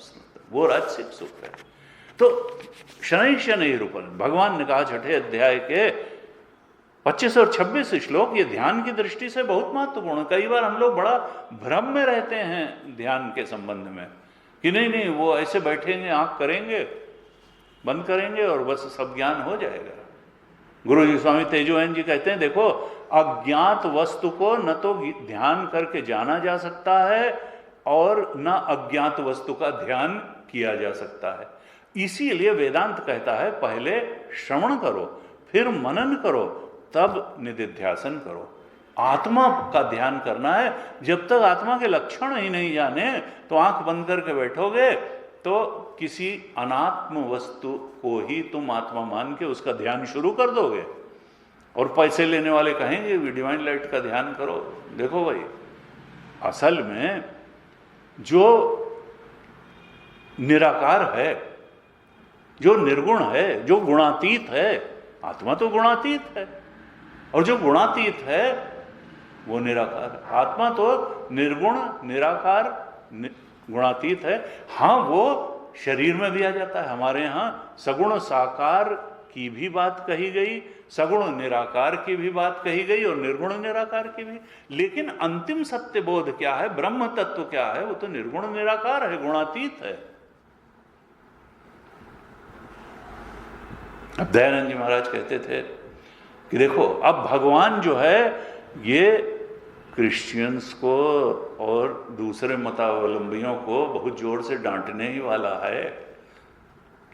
Speaker 1: वो राजसिक सुख है। तो शनै रूपन भगवान ने कहा 6ठे अध्याय के 25 और 26 श्लोक, ये ध्यान की दृष्टि से बहुत महत्वपूर्ण है। कई बार हम लोग बड़ा भ्रम में रहते हैं ध्यान के संबंध में कि नहीं वो ऐसे बैठेंगे, आंख करेंगे, बंद करेंगे और बस सब ज्ञान हो जाएगा। गुरु जी स्वामी तेजोहन जी कहते हैं देखो, अज्ञात वस्तु को न तो ध्यान करके जाना जा सकता है और न अज्ञात वस्तु का ध्यान किया जा सकता है। इसीलिए वेदांत कहता है पहले श्रवण करो, फिर मनन करो, तब निधिध्यासन करो। आत्मा का ध्यान करना है। जब तक आत्मा के लक्षण ही नहीं जाने तो आंख बंद करके बैठोगे तो किसी अनात्म वस्तु को ही तुम आत्मा मान के उसका ध्यान शुरू कर दोगे। और पैसे लेने वाले कहेंगे भी डिवाइन लाइट का ध्यान करो। देखो भाई, असल में जो निराकार है, जो निर्गुण है, जो गुणातीत है, आत्मा तो गुणातीत है, और जो गुणातीत है वो निराकार है। आत्मा तो निर्गुण निराकार गुणातीत है। हाँ, वो शरीर में भी आ जाता है। हमारे यहाँ सगुण साकार की भी बात कही गई, सगुण निराकार की भी बात कही गई और निर्गुण निराकार की भी। लेकिन अंतिम सत्य बोध क्या है, ब्रह्म तत्व क्या है, वो तो निर्गुण निराकार है, गुणातीत है। अब दयानंद जी महाराज कहते थे कि देखो अब भगवान जो है ये क्रिश्चियंस को और दूसरे मतावलंबियों को बहुत जोर से डांटने ही वाला है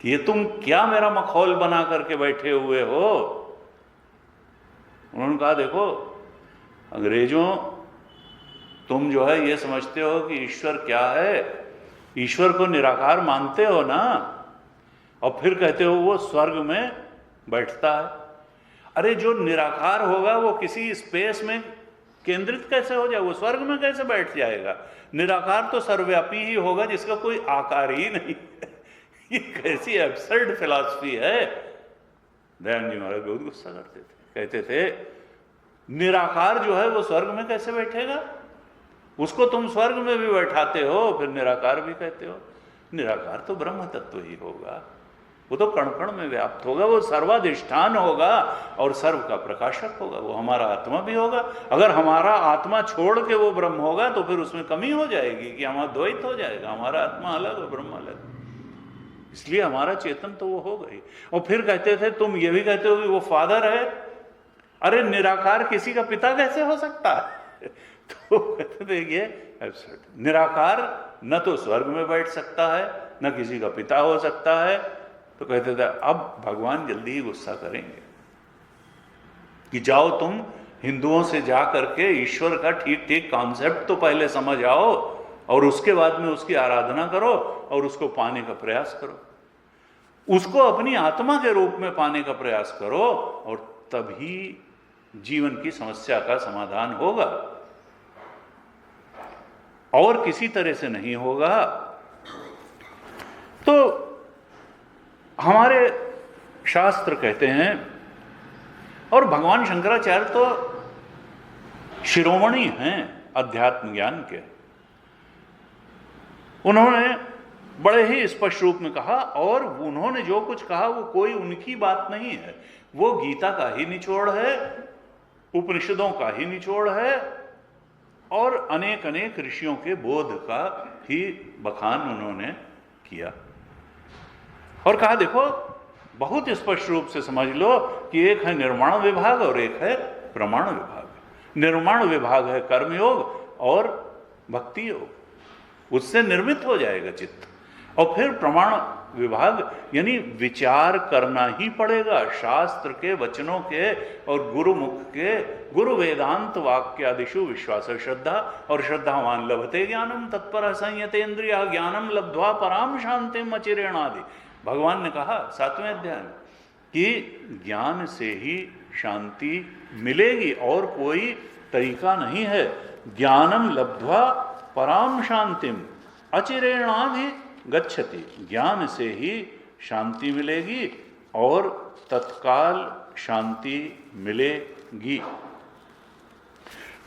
Speaker 1: कि ये तुम क्या मेरा मखौल बना करके बैठे हुए हो। उन्होंने कहा देखो अंग्रेजों, तुम जो है ये समझते हो कि ईश्वर क्या है, ईश्वर को निराकार मानते हो ना, और फिर कहते हो वो स्वर्ग में बैठता है। अरे जो निराकार होगा वो किसी स्पेस में केंद्रित कैसे हो जाए, वो स्वर्ग में कैसे बैठ जाएगा। निराकार तो सर्वव्यापी ही होगा जिसका कोई आकार ही नहीं है। ये कैसी एब्सर्ड फिलॉसफी है। दयानंद जी महाराज बहुत गुस्सा करते थे, कहते थे निराकार जो है वो स्वर्ग में कैसे बैठेगा, उसको तुम स्वर्ग में भी बैठाते हो फिर निराकार भी कहते हो। निराकार तो ब्रह्म तत्व ही होगा, वो तो कण कण में व्याप्त होगा, वो सर्वाधिष्ठान होगा और सर्व का प्रकाशक होगा, वो हमारा आत्मा भी होगा। अगर हमारा आत्मा छोड़ के वो ब्रह्म होगा तो फिर उसमें कमी हो जाएगी कि हमारा द्वैत हो जाएगा, हमारा आत्मा अलग और ब्रह्म अलग। इसलिए हमारा चेतन तो वो हो गई। और फिर कहते थे तुम ये भी कहते हो कि वो फादर है। अरे निराकार किसी का पिता कैसे हो सकता है। तो कहते थे ये एब्सर्ड। निराकार न तो स्वर्ग में बैठ सकता है न किसी का पिता हो सकता है। तो कहते थे अब भगवान जल्दी ही गुस्सा करेंगे कि जाओ तुम हिंदुओं से जा करके ईश्वर का ठीक ठीक कॉन्सेप्ट तो पहले समझ आओ और उसके बाद में उसकी आराधना करो और उसको पाने का प्रयास करो, उसको अपनी आत्मा के रूप में पाने का प्रयास करो और तभी जीवन की समस्या का समाधान होगा, और किसी तरह से नहीं होगा। तो हमारे शास्त्र कहते हैं, और भगवान शंकराचार्य तो शिरोमणि हैं अध्यात्म ज्ञान के, उन्होंने बड़े ही स्पष्ट रूप में कहा, और उन्होंने जो कुछ कहा वो कोई उनकी बात नहीं है, वो गीता का ही निचोड़ है, उपनिषदों का ही निचोड़ है, और अनेक अनेक ऋषियों के बोध का ही बखान उन्होंने किया। और कहा देखो बहुत स्पष्ट रूप से समझ लो कि एक है निर्माण विभाग और एक है प्रमाण विभाग। निर्माण विभाग है कर्मयोग और भक्ति योग, उससे निर्मित हो जाएगा चित्त। और फिर प्रमाण विभाग यानी विचार करना ही पड़ेगा शास्त्र के वचनों के और गुरुमुख के, गुरु वेदांत वाक्यादिषु विश्वास श्रद्धा, और श्रद्धावान लभते ज्ञानम तत्पर संयतेन्द्रिया ज्ञानम लब्ध्वा पराम शांतिम अचिरेणादि। भगवान ने कहा 7वें अध्याय में कि ज्ञान से ही शांति मिलेगी और कोई तरीका नहीं है। ज्ञानम लब्ध्वा पराम शांतिम अचिरेणादि गच्छति, ज्ञान से ही शांति मिलेगी और तत्काल शांति मिलेगी।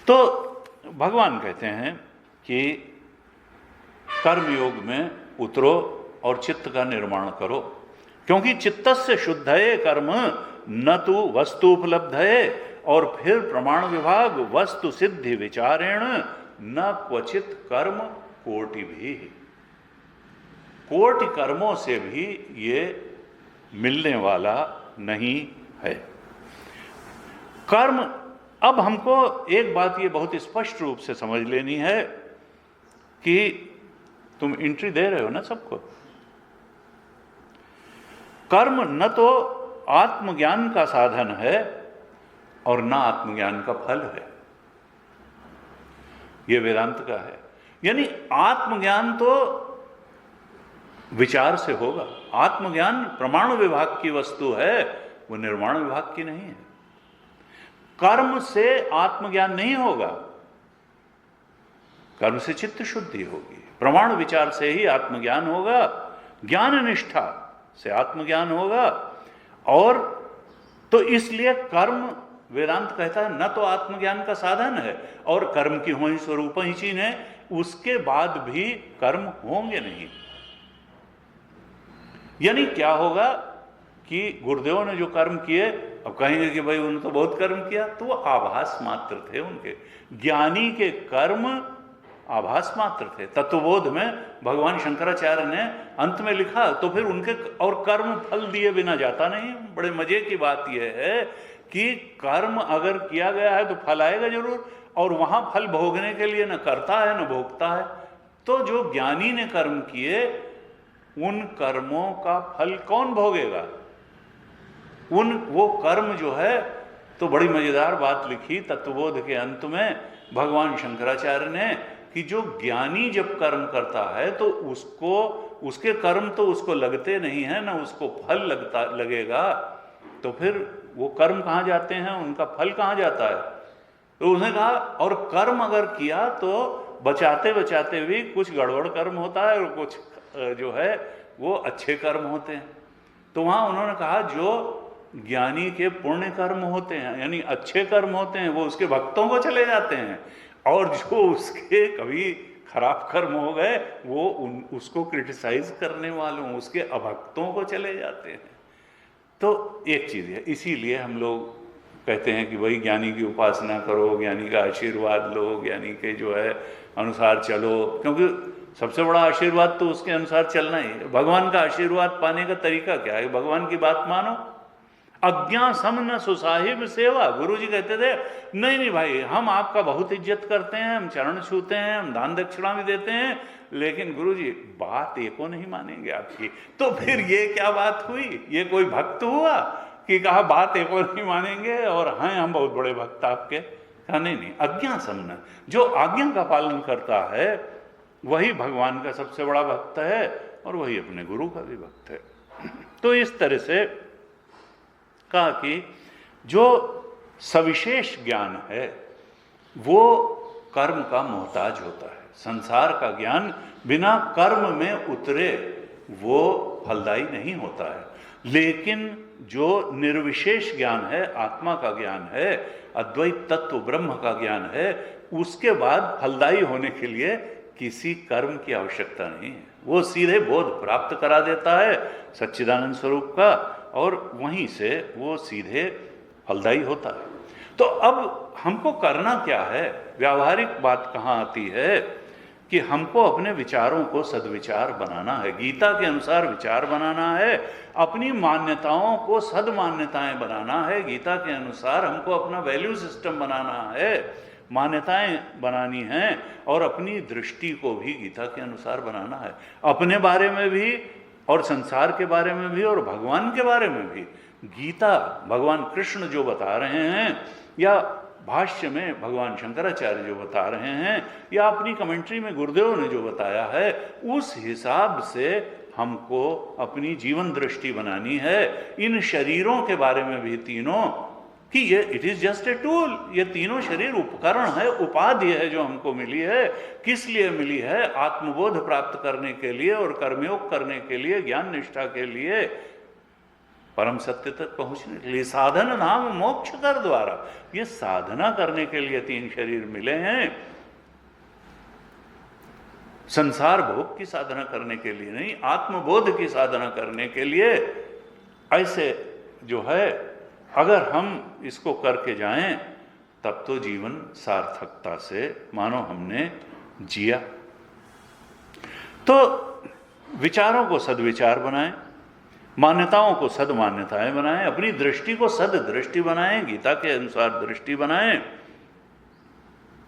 Speaker 1: तो भगवान कहते हैं कि कर्मयोग में उतरो और चित्त का निर्माण करो, क्योंकि चित्तस्य शुद्धये कर्म न तो वस्तु उपलब्धये, और फिर प्रमाण विभाग वस्तु सिद्धि विचारेण न क्वचित कर्म कोटि भी, कोटि कर्मों से भी ये मिलने वाला नहीं है कर्म। अब हमको एक बात ये बहुत स्पष्ट रूप से समझ लेनी है कि तुम एंट्री दे रहे हो ना सबको, कर्म न तो आत्मज्ञान का साधन है और न आत्मज्ञान का फल है, यह वेदांत का है। यानी आत्मज्ञान तो विचार से होगा, आत्मज्ञान प्रमाण विभाग की वस्तु है, वो निर्माण विभाग की नहीं है। कर्म से आत्मज्ञान नहीं होगा, कर्म से चित्त शुद्धि होगी, प्रमाण विचार से ही आत्मज्ञान होगा, ज्ञान निष्ठा से आत्मज्ञान होगा। और तो इसलिए कर्म वेदांत कहता है न तो आत्मज्ञान का साधन है और कर्म की हो ही स्वरूप ही चीज है, उसके बाद भी कर्म होंगे नहीं। यानी क्या होगा कि गुरुदेव ने जो कर्म किए, अब कहेंगे कि भाई उन्होंने तो बहुत कर्म किया, तो वो आभास मात्र थे उनके। ज्ञानी के कर्म आभास मात्र थे। तत्वबोध में भगवान शंकराचार्य ने अंत में लिखा, तो फिर उनके और कर्म फल दिए बिना जाता नहीं। बड़े मजे की बात यह है कि कर्म अगर किया गया है तो फल आएगा जरूर, और वहां फल भोगने के लिए न करता है न भोगता है। तो जो ज्ञानी ने कर्म किए उन कर्मों का फल कौन भोगेगा? वो कर्म जो है, तो बड़ी मजेदार बात लिखी तत्वबोध के अंत में भगवान शंकराचार्य ने कि जो ज्ञानी जब कर्म करता है तो उसके कर्म तो उसको लगते नहीं है, ना उसको फल लगेगा। तो फिर वो कर्म कहाँ जाते हैं, उनका फल कहाँ जाता है? तो उसने कहा, और कर्म अगर किया तो बचाते बचाते भी कुछ गड़बड़ कर्म होता है और कुछ जो है वो अच्छे कर्म होते हैं। तो वहां उन्होंने कहा जो ज्ञानी के पुण्य कर्म होते हैं, यानी अच्छे कर्म होते हैं, वो उसके भक्तों को चले जाते हैं, और जो उसके कभी खराब कर्म हो गए वो उसको क्रिटिसाइज करने वालों, उसके अभक्तों को चले जाते हैं। तो एक चीज़ है, इसीलिए हम लोग कहते हैं कि भाई ज्ञानी की उपासना करो, ज्ञानी का आशीर्वाद लो, ज्ञानी के जो है अनुसार चलो, क्योंकि सबसे बड़ा आशीर्वाद तो उसके अनुसार चलना ही है। भगवान का आशीर्वाद पाने का तरीका क्या है? भगवान की बात मानो। अज्ञा सम न सुसाहिब सेवा, गुरु जी कहते थे नहीं नहीं भाई, हम आपका बहुत इज्जत करते हैं, हम चरण छूते हैं, हम दान दक्षिणा भी देते हैं, लेकिन गुरु जी बात एको नहीं मानेंगे आपकी। तो फिर ये क्या बात हुई? ये कोई भक्त हुआ कि कहा बात एको नहीं मानेंगे और हैं हम बहुत बड़े भक्त आपके? कहा नहीं नहीं, अज्ञा समन, जो आज्ञा का पालन करता है वही भगवान का सबसे बड़ा भक्त है और वही अपने गुरु का भी भक्त है। तो इस तरह से कहा कि जो सविशेष ज्ञान है वो कर्म का मोहताज होता है। संसार का ज्ञान बिना कर्म में उतरे वो फलदायी नहीं होता है, लेकिन जो निर्विशेष ज्ञान है, आत्मा का ज्ञान है, अद्वैत तत्व ब्रह्म का ज्ञान है, उसके बाद फलदायी होने के लिए किसी कर्म की आवश्यकता नहीं है। वो सीधे बोध प्राप्त करा देता है सच्चिदानंद स्वरूप का, और वहीं से वो सीधे फलदायी होता है। तो अब हमको करना क्या है? व्यावहारिक बात कहाँ आती है कि हमको अपने विचारों को सद्विचार बनाना है, गीता के अनुसार विचार बनाना है, अपनी मान्यताओं को सदमान्यताएं बनाना है। गीता के अनुसार हमको अपना वैल्यू सिस्टम बनाना है, मान्यताएं बनानी हैं, और अपनी दृष्टि को भी गीता के अनुसार बनाना है, अपने बारे में भी और संसार के बारे में भी और भगवान के बारे में भी। गीता भगवान कृष्ण जो बता रहे हैं, या भाष्य में भगवान शंकराचार्य जो बता रहे हैं, या अपनी कमेंट्री में गुरुदेव ने जो बताया है, उस हिसाब से हमको अपनी जीवन दृष्टि बनानी है। इन शरीरों के बारे में भी तीनों, कि ये it is just a tool, ये तीनों शरीर उपकरण है, उपाधि है जो हमको मिली है। किस लिए मिली है? आत्मबोध प्राप्त करने के लिए और कर्मयोग करने के लिए, ज्ञान निष्ठा के लिए, परम सत्य तक पहुंचने के लिए। साधन नाम मोक्ष कर द्वारा, ये साधना करने के लिए तीन शरीर मिले हैं, संसार भोग की साधना करने के लिए नहीं, आत्मबोध की साधना करने के लिए। ऐसे जो है अगर हम इसको करके जाएं तब तो जीवन सार्थकता से मानो हमने जिया। तो विचारों को सद्विचार बनाएं, मान्यताओं को सदमान्यताएं बनाएं, अपनी दृष्टि को सद दृष्टि बनाएं, गीता के अनुसार दृष्टि बनाएं।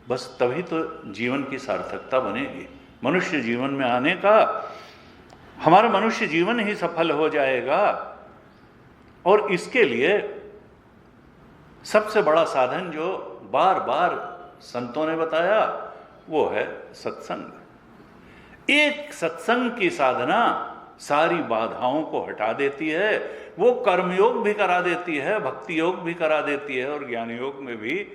Speaker 1: बस तभी तो जीवन की सार्थकता बनेगी। मनुष्य जीवन में आने का, हमारा मनुष्य जीवन ही सफल हो जाएगा। और इसके लिए सबसे बड़ा साधन जो बार बार संतों ने बताया वो है सत्संग। एक सत्संग की साधना सारी बाधाओं को हटा देती है, वो कर्मयोग भी करा देती है, भक्ति योग भी करा देती है, और ज्ञान योग में भी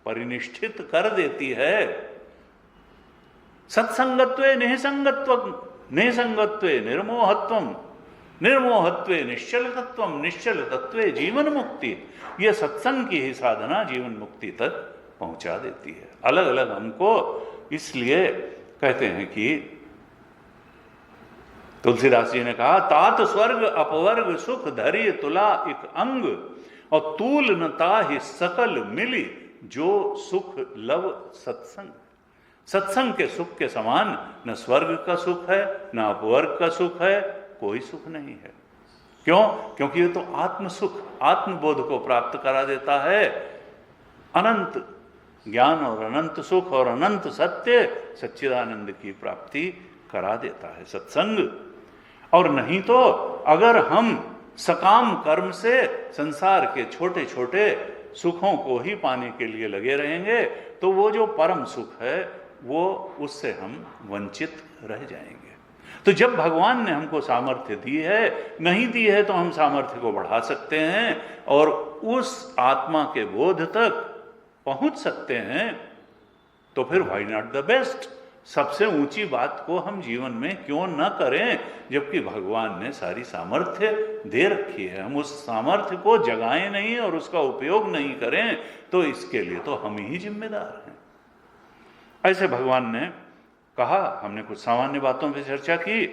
Speaker 1: परिनिष्ठित कर देती है। सत्संगत्वे निसंगत्वे निर्मोहत्वम, निर्मोहत्वे निश्चल तत्वम, निश्चल तत्वे जीवन मुक्ति। यह सत्संग की ही साधना जीवन मुक्ति तक पहुंचा देती है। अलग अलग हमको इसलिए कहते हैं कि तुलसीदास जी ने कहा, तात स्वर्ग अपवर्ग सुख धैर्य तुला एक अंग, और तूल न ताहि सकल मिली जो सुख लव सत्संग। सत्संग के सुख के समान न स्वर्ग का सुख है, न अपवर्ग का सुख है, कोई सुख नहीं है। क्यों? क्योंकि ये तो आत्म सुख, आत्मबोध को प्राप्त करा देता है। अनंत ज्ञान और अनंत सुख और अनंत सत्य, सच्चिदानंद की प्राप्ति करा देता है सत्संग। और नहीं तो अगर हम सकाम कर्म से संसार के छोटे छोटे सुखों को ही पाने के लिए लगे रहेंगे तो वो जो परम सुख है वो उससे हम वंचित रह जाएंगे। तो जब भगवान ने हमको सामर्थ्य दी है, नहीं दी है तो हम सामर्थ्य को बढ़ा सकते हैं और उस आत्मा के बोध तक पहुंच सकते हैं, तो फिर व्हाई नॉट द बेस्ट? सबसे ऊंची बात को हम जीवन में क्यों न करें, जबकि भगवान ने सारी सामर्थ्य दे रखी है। हम उस सामर्थ्य को जगाएं नहीं और उसका उपयोग नहीं करें तो इसके लिए तो हम ही जिम्मेदार हैं। ऐसे भगवान ने कहा। हमने कुछ सामान्य बातों पर चर्चा की।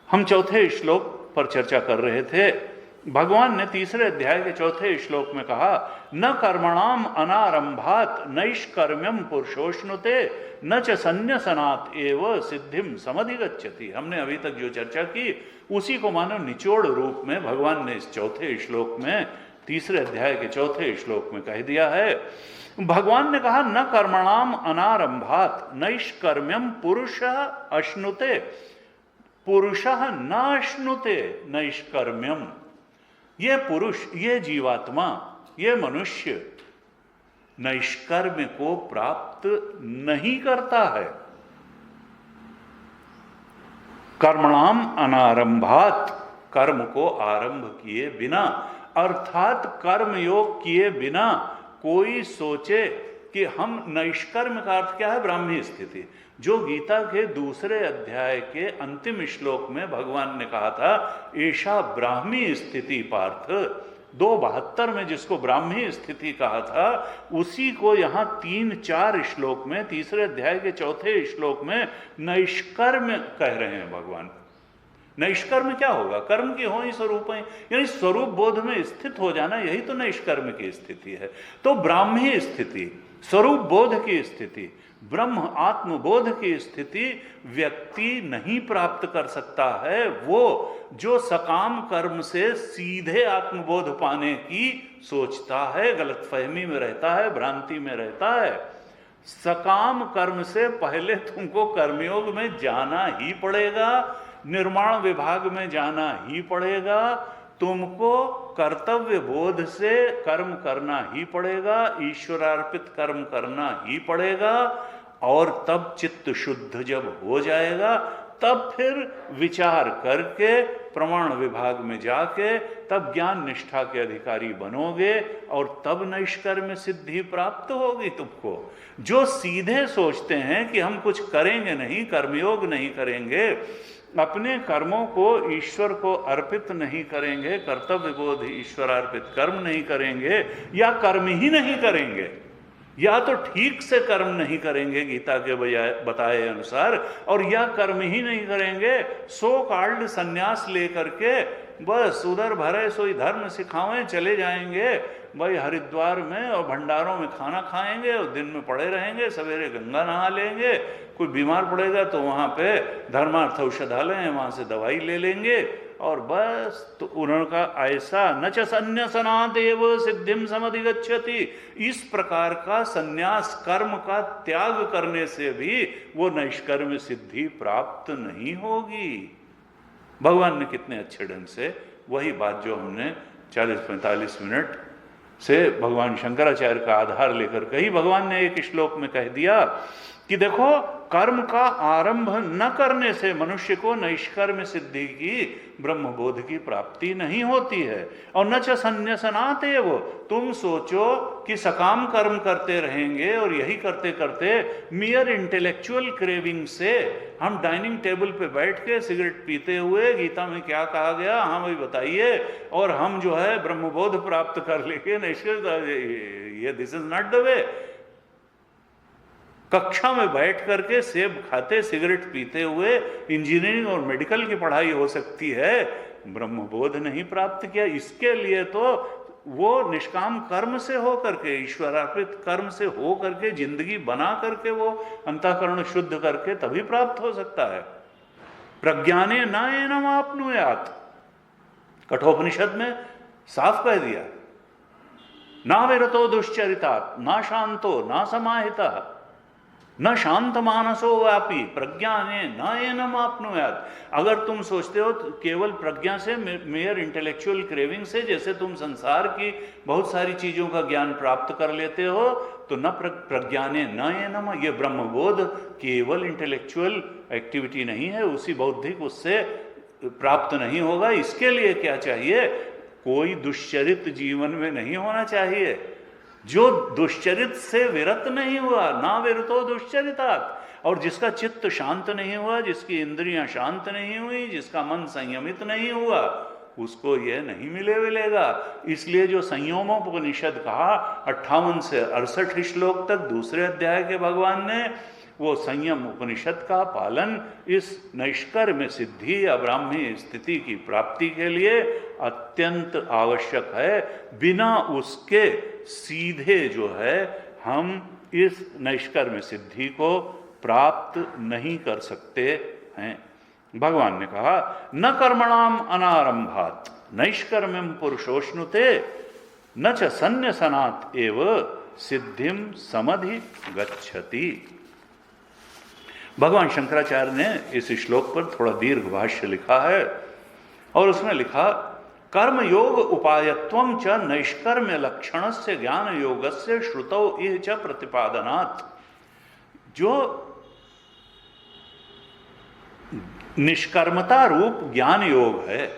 Speaker 1: हम चौथे श्लोक पर चर्चा कर रहे थे। भगवान ने तीसरे अध्याय के चौथे श्लोक में कहा, न कर्मणाम अनारंभात नैष्कर्म्यम पुरुषोष्णुते न च संन्यसनात् एव सिद्धिम समधिगच्छति। हमने अभी तक जो चर्चा की उसी को मानो निचोड़ रूप में भगवान ने इस चौथे श्लोक में, तीसरे अध्याय के चौथे श्लोक में कह दिया है। भगवान ने कहा, न कर्मणाम अनारंभात नैष्कर्म्यम पुरुषः अश्नुते, पुरुषः न अश्नुते नैष्कर्म्यम। ये पुरुष, ये जीवात्मा, ये मनुष्य नैष्कर्म्य को प्राप्त नहीं करता है। कर्मणाम अनारंभात, कर्म को आरंभ किए बिना, अर्थात कर्म योग किए बिना कोई सोचे कि हम नैष्कर्म्य का अर्थ क्या है? ब्राह्मी स्थिति। जो गीता के दूसरे अध्याय के अंतिम श्लोक में भगवान ने कहा था, ऐशा ब्राह्मी स्थिति पार्थ, 2:72 में जिसको ब्राह्मी स्थिति कहा था, उसी को यहाँ 3-4 श्लोक में, तीसरे अध्याय के चौथे श्लोक में नैष्कर्म्य कह रहे हैं भगवान। नैष्कर्म्य क्या होगा? कर्म की हो ही स्वरूप है, यानी स्वरूप बोध में स्थित हो जाना, यही तो नैष्कर्म्य की स्थिति है। तो ब्राह्मी स्थिति, स्वरूप बोध की स्थिति, ब्रह्म आत्मबोध की स्थिति व्यक्ति नहीं प्राप्त कर सकता है। वो जो सकाम कर्म से सीधे आत्मबोध पाने की सोचता है, गलतफहमी में रहता है, भ्रांति में रहता है। सकाम कर्म से पहले तुमको कर्मयोग में जाना ही पड़ेगा, निर्माण विभाग में जाना ही पड़ेगा, तुमको कर्तव्य बोध से कर्म करना ही पड़ेगा, ईश्वरार्पित कर्म करना ही पड़ेगा। और तब चित्त शुद्ध जब हो जाएगा तब फिर विचार करके प्रमाण विभाग में जाके तब ज्ञान निष्ठा के अधिकारी बनोगे और तब नैष्कर्म्य सिद्धि प्राप्त होगी तुमको। जो सीधे सोचते हैं कि हम कुछ करेंगे नहीं, कर्मयोग नहीं करेंगे, अपने कर्मों को ईश्वर को अर्पित नहीं करेंगे, कर्तव्य बोध ईश्वरार्पित कर्म नहीं करेंगे, या कर्म ही नहीं करेंगे, या तो ठीक से कर्म नहीं करेंगे गीता के बताए अनुसार, और या कर्म ही नहीं करेंगे, सो कॉल्ड संन्यास लेकर के बस उधर भरे सोई धर्म सिखावें चले जाएंगे भाई हरिद्वार में, और भंडारों में खाना खाएंगे और दिन में पड़े रहेंगे, सवेरे गंगा नहा लेंगे, कोई बीमार पड़ेगा तो वहाँ पे धर्मार्थ औषधालय है, वहाँ से दवाई ले लेंगे और बस। तो उनका ऐसा न च संन्यसनात् एव सिद्धिम समधिगच्छति, इस प्रकार का संन्यास कर्म का त्याग करने से भी वो नैष्कर्म्य सिद्धि प्राप्त नहीं होगी। भगवान ने कितने अच्छे ढंग से वही बात जो हमने 40-45 मिनट से भगवान शंकराचार्य का आधार लेकर कही, भगवान ने एक श्लोक में कह दिया कि देखो, कर्म का आरंभ न करने से मनुष्य को नैष्कर्म्य सिद्धि की, ब्रह्मबोध की प्राप्ति नहीं होती है। और न च संन्यसनात् एव, तुम सोचो कि सकाम कर्म करते रहेंगे और यही करते करते मियर इंटेलेक्चुअल क्रेविंग से हम डाइनिंग टेबल पे बैठ के सिगरेट पीते हुए गीता में क्या कहा गया, हाँ भाई बताइए, और हम जो है ब्रह्मबोध प्राप्त कर लेंगे नैष्कर्म्य, ये this is not the way. कक्षा में बैठ करके सेब खाते सिगरेट पीते हुए इंजीनियरिंग और मेडिकल की पढ़ाई हो सकती है, ब्रह्मबोध नहीं प्राप्त किया। इसके लिए तो वो निष्काम कर्म से हो करके, ईश्वरार्पित कर्म से हो करके, जिंदगी बना करके, वो अंतःकरण शुद्ध करके तभी प्राप्त हो सकता है। प्रज्ञाने न एनम आपनुयात, कठोपनिषद में साफ कह दिया। ना विरतो दुश्चरितात्, ना शांतो ना समाहिता, न शांत मानसो व्यापी, प्रज्ञाने न एनम आपनुयात। अगर तुम सोचते हो केवल प्रज्ञा से, मेयर इंटेलेक्चुअल क्रेविंग से, जैसे तुम संसार की बहुत सारी चीजों का ज्ञान प्राप्त कर लेते हो, तो न प्रज्ञाने न एनम, ये ब्रह्मबोध केवल इंटेलेक्चुअल एक्टिविटी नहीं है, उसी बौद्धिक उससे प्राप्त नहीं होगा। इसके लिए क्या चाहिए? कोई दुश्चरित जीवन में नहीं होना चाहिए। जो दुश्चरित से विरत नहीं हुआ, ना विरतो दुश्चरितात्, और जिसका चित्त शांत नहीं हुआ, जिसकी इंद्रियां शांत नहीं हुई, जिसका मन संयमित नहीं हुआ, उसको यह नहीं मिलेगा। इसलिए जो संयमोपनिषद कहा 58 से 68 श्लोक तक दूसरे अध्याय के भगवान ने, वो संयम उपनिषद का पालन इस नैष्कर्म्य सिद्धि या ब्राह्मी स्थिति की प्राप्ति के लिए अत्यंत आवश्यक है। बिना उसके सीधे जो है हम इस नैष्कर्म्य सिद्धि को प्राप्त नहीं कर सकते हैं। भगवान ने कहा न कर्मणाम अनारंभात नैष्कर्म्यम पुरुषोष्णुते न च संन्यसनात् एव सिद्धिम समधि गच्छति। भगवान शंकराचार्य ने इस श्लोक पर थोड़ा दीर्घ भाष्य लिखा है और उसमें लिखा कर्म योग उपायत्वम च नैष्कर्म्य लक्षणस्य ज्ञान योगस्य श्रुतौ इह च प्रतिपादनात्। जो निष्कर्मता रूप ज्ञान योग है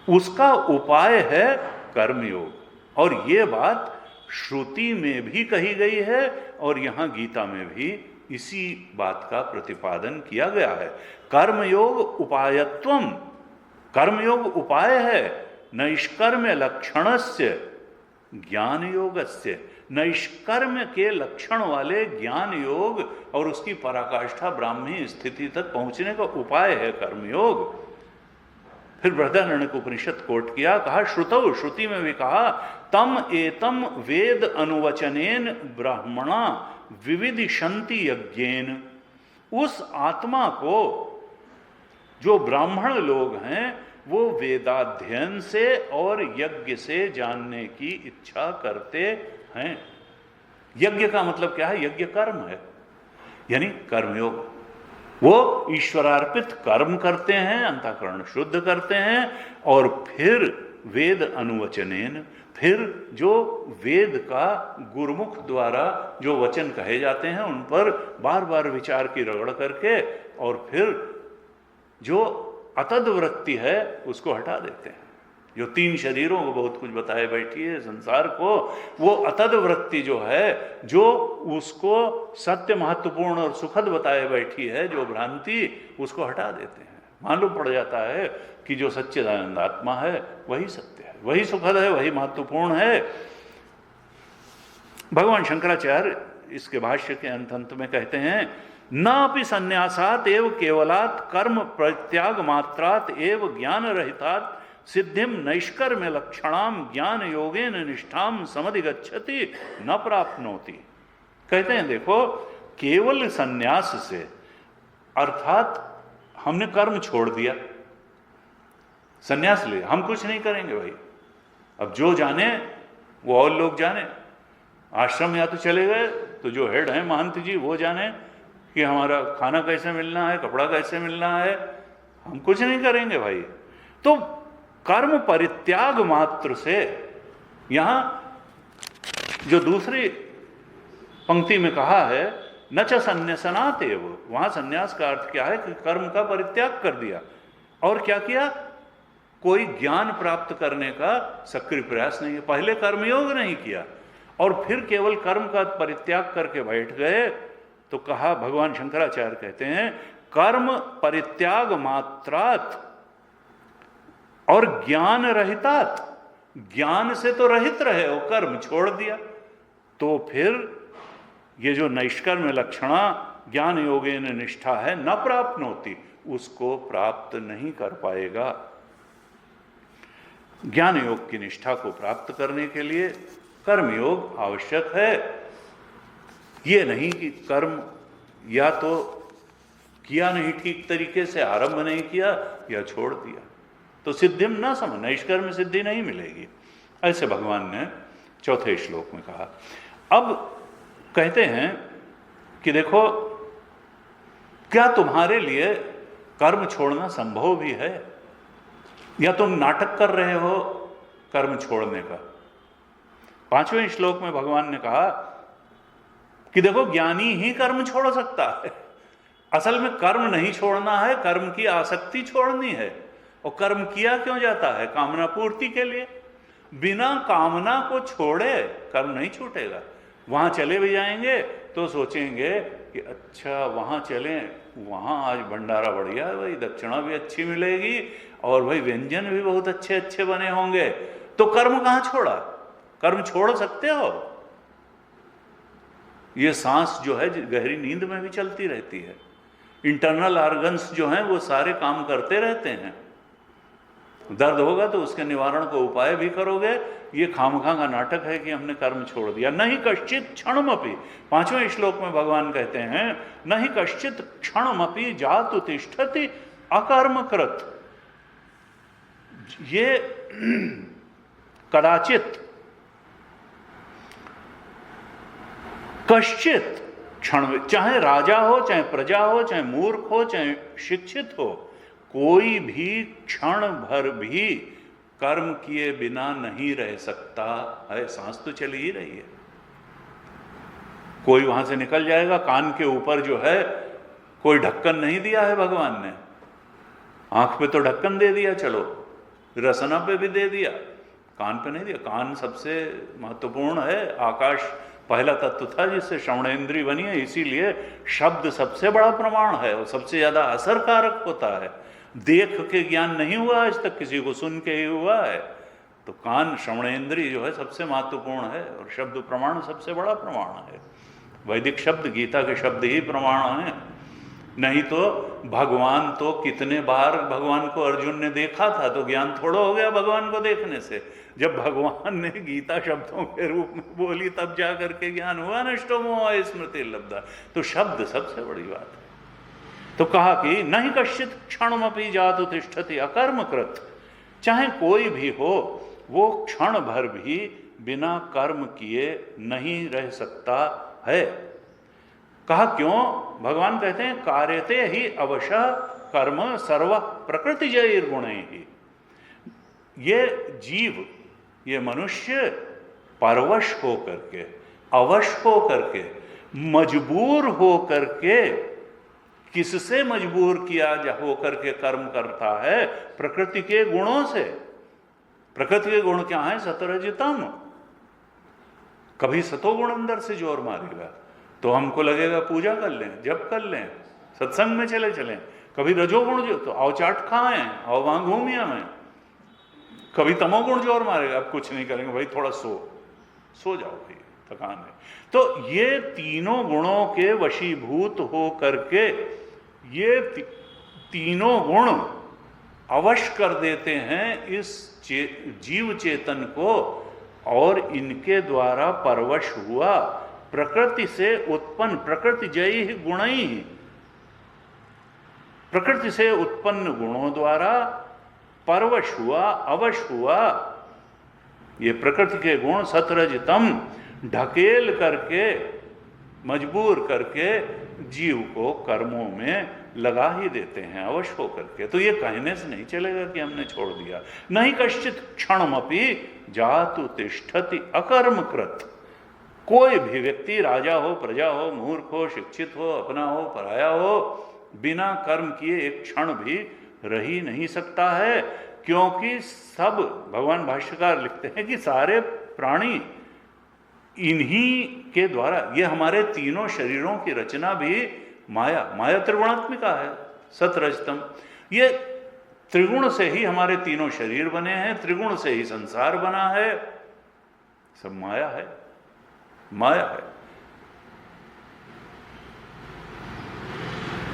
Speaker 1: उसका उपाय है कर्मयोग, और ये बात श्रुति में भी कही गई है और यहां गीता में भी इसी बात का प्रतिपादन किया गया है। कर्मयोग उपायत्वम, कर्मयोग उपाय है, नैष्कर्म्य लक्षणस्य ज्ञान योगस्य, नैष्कर्म्य के लक्षण वाले ज्ञान योग और उसकी पराकाष्ठा ब्राह्मी स्थिति तक पहुंचने का उपाय है कर्मयोग। फिर बृहदारण्यक उपनिषद कोट किया, कहा श्रुतौ, श्रुति में भी कहा तम एतम वेद अनुवचनेन ब्राह्मणा विविदिशन्ति यज्ञेन। उस आत्मा को जो ब्राह्मण लोग हैं वो वेदाध्ययन से और यज्ञ से जानने की इच्छा करते हैं। यज्ञ का मतलब क्या है? यज्ञ कर्म है, यानी कर्मयोग। वो ईश्वरार्पित कर्म करते हैं, अंतःकरण शुद्ध करते हैं, और फिर वेद अनुवचनेन, फिर जो वेद का गुरुमुख द्वारा जो वचन कहे जाते हैं उन पर बार बार विचार की रगड़ करके, और फिर जो अतद वृत्ति है उसको हटा देते हैं। जो तीन शरीरों को बहुत कुछ बताए बैठी है संसार को, वो अतद वृत्ति जो है, जो उसको सत्य महत्वपूर्ण और सुखद बताए बैठी है, जो भ्रांति, उसको हटा देते हैं। मालूम पड़ जाता है कि जो सच्चिदानंद आत्मा है वही सत्य है, वही सुखद है, वही महत्वपूर्ण है। भगवान शंकराचार्य इसके भाष्य के अंत में कहते हैं न अपि संन्यासात एव केवलात् कर्म प्रत्याग मात्रात एव ज्ञान रहितात् सिद्धिम नैष्कर्म्य लक्षणाम ज्ञान योगेन निष्ठाम समधिगच्छति न प्राप्नोति। कहते हैं देखो, केवल संन्यास से, अर्थात हमने कर्म छोड़ दिया, संन्यास ले, हम कुछ नहीं करेंगे भाई, अब जो जाने वो और लोग जाने। आश्रम या तो चले गए तो जो हेड है महंत जी वो जाने कि हमारा खाना कैसे मिलना है, कपड़ा कैसे मिलना है, हम कुछ नहीं करेंगे भाई। तो कर्म परित्याग मात्र से, यहां जो दूसरी पंक्ति में कहा है न च संन्यासनात् एव, वहां संन्यास का अर्थ क्या है कि कर्म का परित्याग कर दिया और क्या किया, कोई ज्ञान प्राप्त करने का सक्रिय प्रयास नहीं है। पहले कर्मयोग नहीं किया और फिर केवल कर्म का परित्याग करके बैठ गए, तो कहा, भगवान शंकराचार्य कहते हैं कर्म परित्याग मात्रात और ज्ञान रहितात, ज्ञान से तो रहित रहे और कर्म छोड़ दिया, तो फिर ये जो नैष्कर्म्य लक्षणा ज्ञान योगेन निष्ठा है न प्राप्त होती, उसको प्राप्त नहीं कर पाएगा। ज्ञान योग की निष्ठा को प्राप्त करने के लिए कर्मयोग आवश्यक है। ये नहीं कि कर्म या तो किया नहीं ठीक तरीके से, आरंभ नहीं किया या छोड़ दिया तो सिद्धिम न समझ, नैष्कर्म सिद्धि नहीं मिलेगी। ऐसे भगवान ने चौथे श्लोक में कहा। अब कहते हैं कि देखो, क्या तुम्हारे लिए कर्म छोड़ना संभव भी है, या तुम नाटक कर रहे हो कर्म छोड़ने का? पांचवें श्लोक में भगवान ने कहा कि देखो, ज्ञानी ही कर्म छोड़ सकता है। असल में कर्म नहीं छोड़ना है, कर्म की आसक्ति छोड़नी है। और कर्म किया क्यों जाता है? कामना पूर्ति के लिए। बिना कामना को छोड़े कर्म नहीं छूटेगा। वहां चले भी जाएंगे तो सोचेंगे कि अच्छा वहां चलें, वहां आज भंडारा बढ़िया है भाई, दक्षिणा भी अच्छी मिलेगी और भाई व्यंजन भी बहुत अच्छे अच्छे बने होंगे, तो कर्म कहां छोड़ा? कर्म छोड़ सकते हो? ये सांस जो है गहरी नींद में भी चलती रहती है, इंटरनल ऑर्गन्स जो हैं वो सारे काम करते रहते हैं। दर्द होगा तो उसके निवारण को उपाय भी करोगे। ये खामखा का नाटक है कि हमने कर्म छोड़ दिया। नहीं कश्चित क्षणमपि, पांचवें श्लोक में भगवान कहते हैं, नहीं कश्चित क्षणमपि जातु तिष्ठति अकर्मकृत। ये कदाचित, कश्चित क्षण, चाहे राजा हो, चाहे प्रजा हो, चाहे मूर्ख हो, चाहे शिक्षित हो, कोई भी क्षण भर भी कर्म किए बिना नहीं रह सकता है। सांस तो चली ही रही है। कोई वहां से निकल जाएगा। कान के ऊपर जो है कोई ढक्कन नहीं दिया है भगवान ने, आंख पे तो ढक्कन दे दिया, चलो रसना पे भी दे दिया, कान पे नहीं दिया। कान सबसे महत्वपूर्ण है। आकाश पहला तत्व था जिससे श्रवणेंद्रिय बनी है, इसीलिए शब्द सबसे बड़ा प्रमाण है और सबसे ज्यादा असरकारक होता है। देख के ज्ञान नहीं हुआ आज तक किसी को, सुन के ही हुआ है। तो कान श्रवणेंद्रिय जो है सबसे महत्वपूर्ण है और शब्द प्रमाण सबसे बड़ा प्रमाण है। वैदिक शब्द, गीता के शब्द ही प्रमाण हैं। नहीं तो भगवान तो कितने बार भगवान को अर्जुन ने देखा था, तो ज्ञान थोड़ा हो गया भगवान को देखने से। जब भगवान ने गीता शब्दों के रूप में बोली तब जा करके ज्ञान हुआ। नष्टो मोह स्मृति लब्धा। तो शब्द सबसे बड़ी बात है। तो कहा कि नहीं कश्चित क्षणमपि जातु तिष्ठति अकर्मकृत, चाहे कोई भी हो वो क्षण भर भी बिना कर्म किए नहीं रह सकता है। कहा क्यों? भगवान कहते हैं कार्यते ही अवश्य कर्म सर्व प्रकृति जय गुण ही। ये जीव, ये मनुष्य परवश हो करके, अवश हो करके, मजबूर हो करके, किससे मजबूर किया हो करके कर्म करता है? प्रकृति के गुणों से। प्रकृति के गुण क्या है? सतरजतम। कभी सतोगुण अंदर से जोर मारेगा तो हमको लगेगा पूजा कर लें, जप कर लें, सत्संग में चले चलें। कभी रजोगुण जो तो आओ चाट खाएं, आओ वहां घूमिया में। कभी तमोगुण जोर मारेगा, अब कुछ नहीं करेंगे भाई, थोड़ा सो जाओ भाई, थकान है। तो ये तीनों गुणों के वशीभूत हो करके ये तीनों गुण अवश्य कर देते हैं इस जीव चेतन को, और इनके द्वारा परवश हुआ प्रकृति से उत्पन्न, प्रकृति जयी गुण ही, प्रकृति से उत्पन्न गुणों द्वारा परवश हुआ, अवश हुआ। ये प्रकृति के गुण सतरजतम ढकेल करके, मजबूर करके जीव को कर्मों में लगा ही देते हैं, अवश्य हो करके। तो ये कहने से नहीं चलेगा कि हमने छोड़ दिया। नहीं कश्चित क्षणमपि जातु तिष्ठति अकर्मकृत। कोई भी व्यक्ति, राजा हो, प्रजा हो, मूर्ख हो, शिक्षित हो, अपना हो, पराया हो, बिना कर्म किए एक क्षण भी रह ही नहीं सकता है। क्योंकि सब, भगवान भाष्यकार लिखते हैं कि सारे प्राणी इन्हीं के द्वारा, ये हमारे तीनों शरीरों की रचना भी माया त्रिगुणात्मिका है, सतरजतम। ये त्रिगुण से ही हमारे तीनों शरीर बने हैं, त्रिगुण से ही संसार बना है, सब माया है, माया है।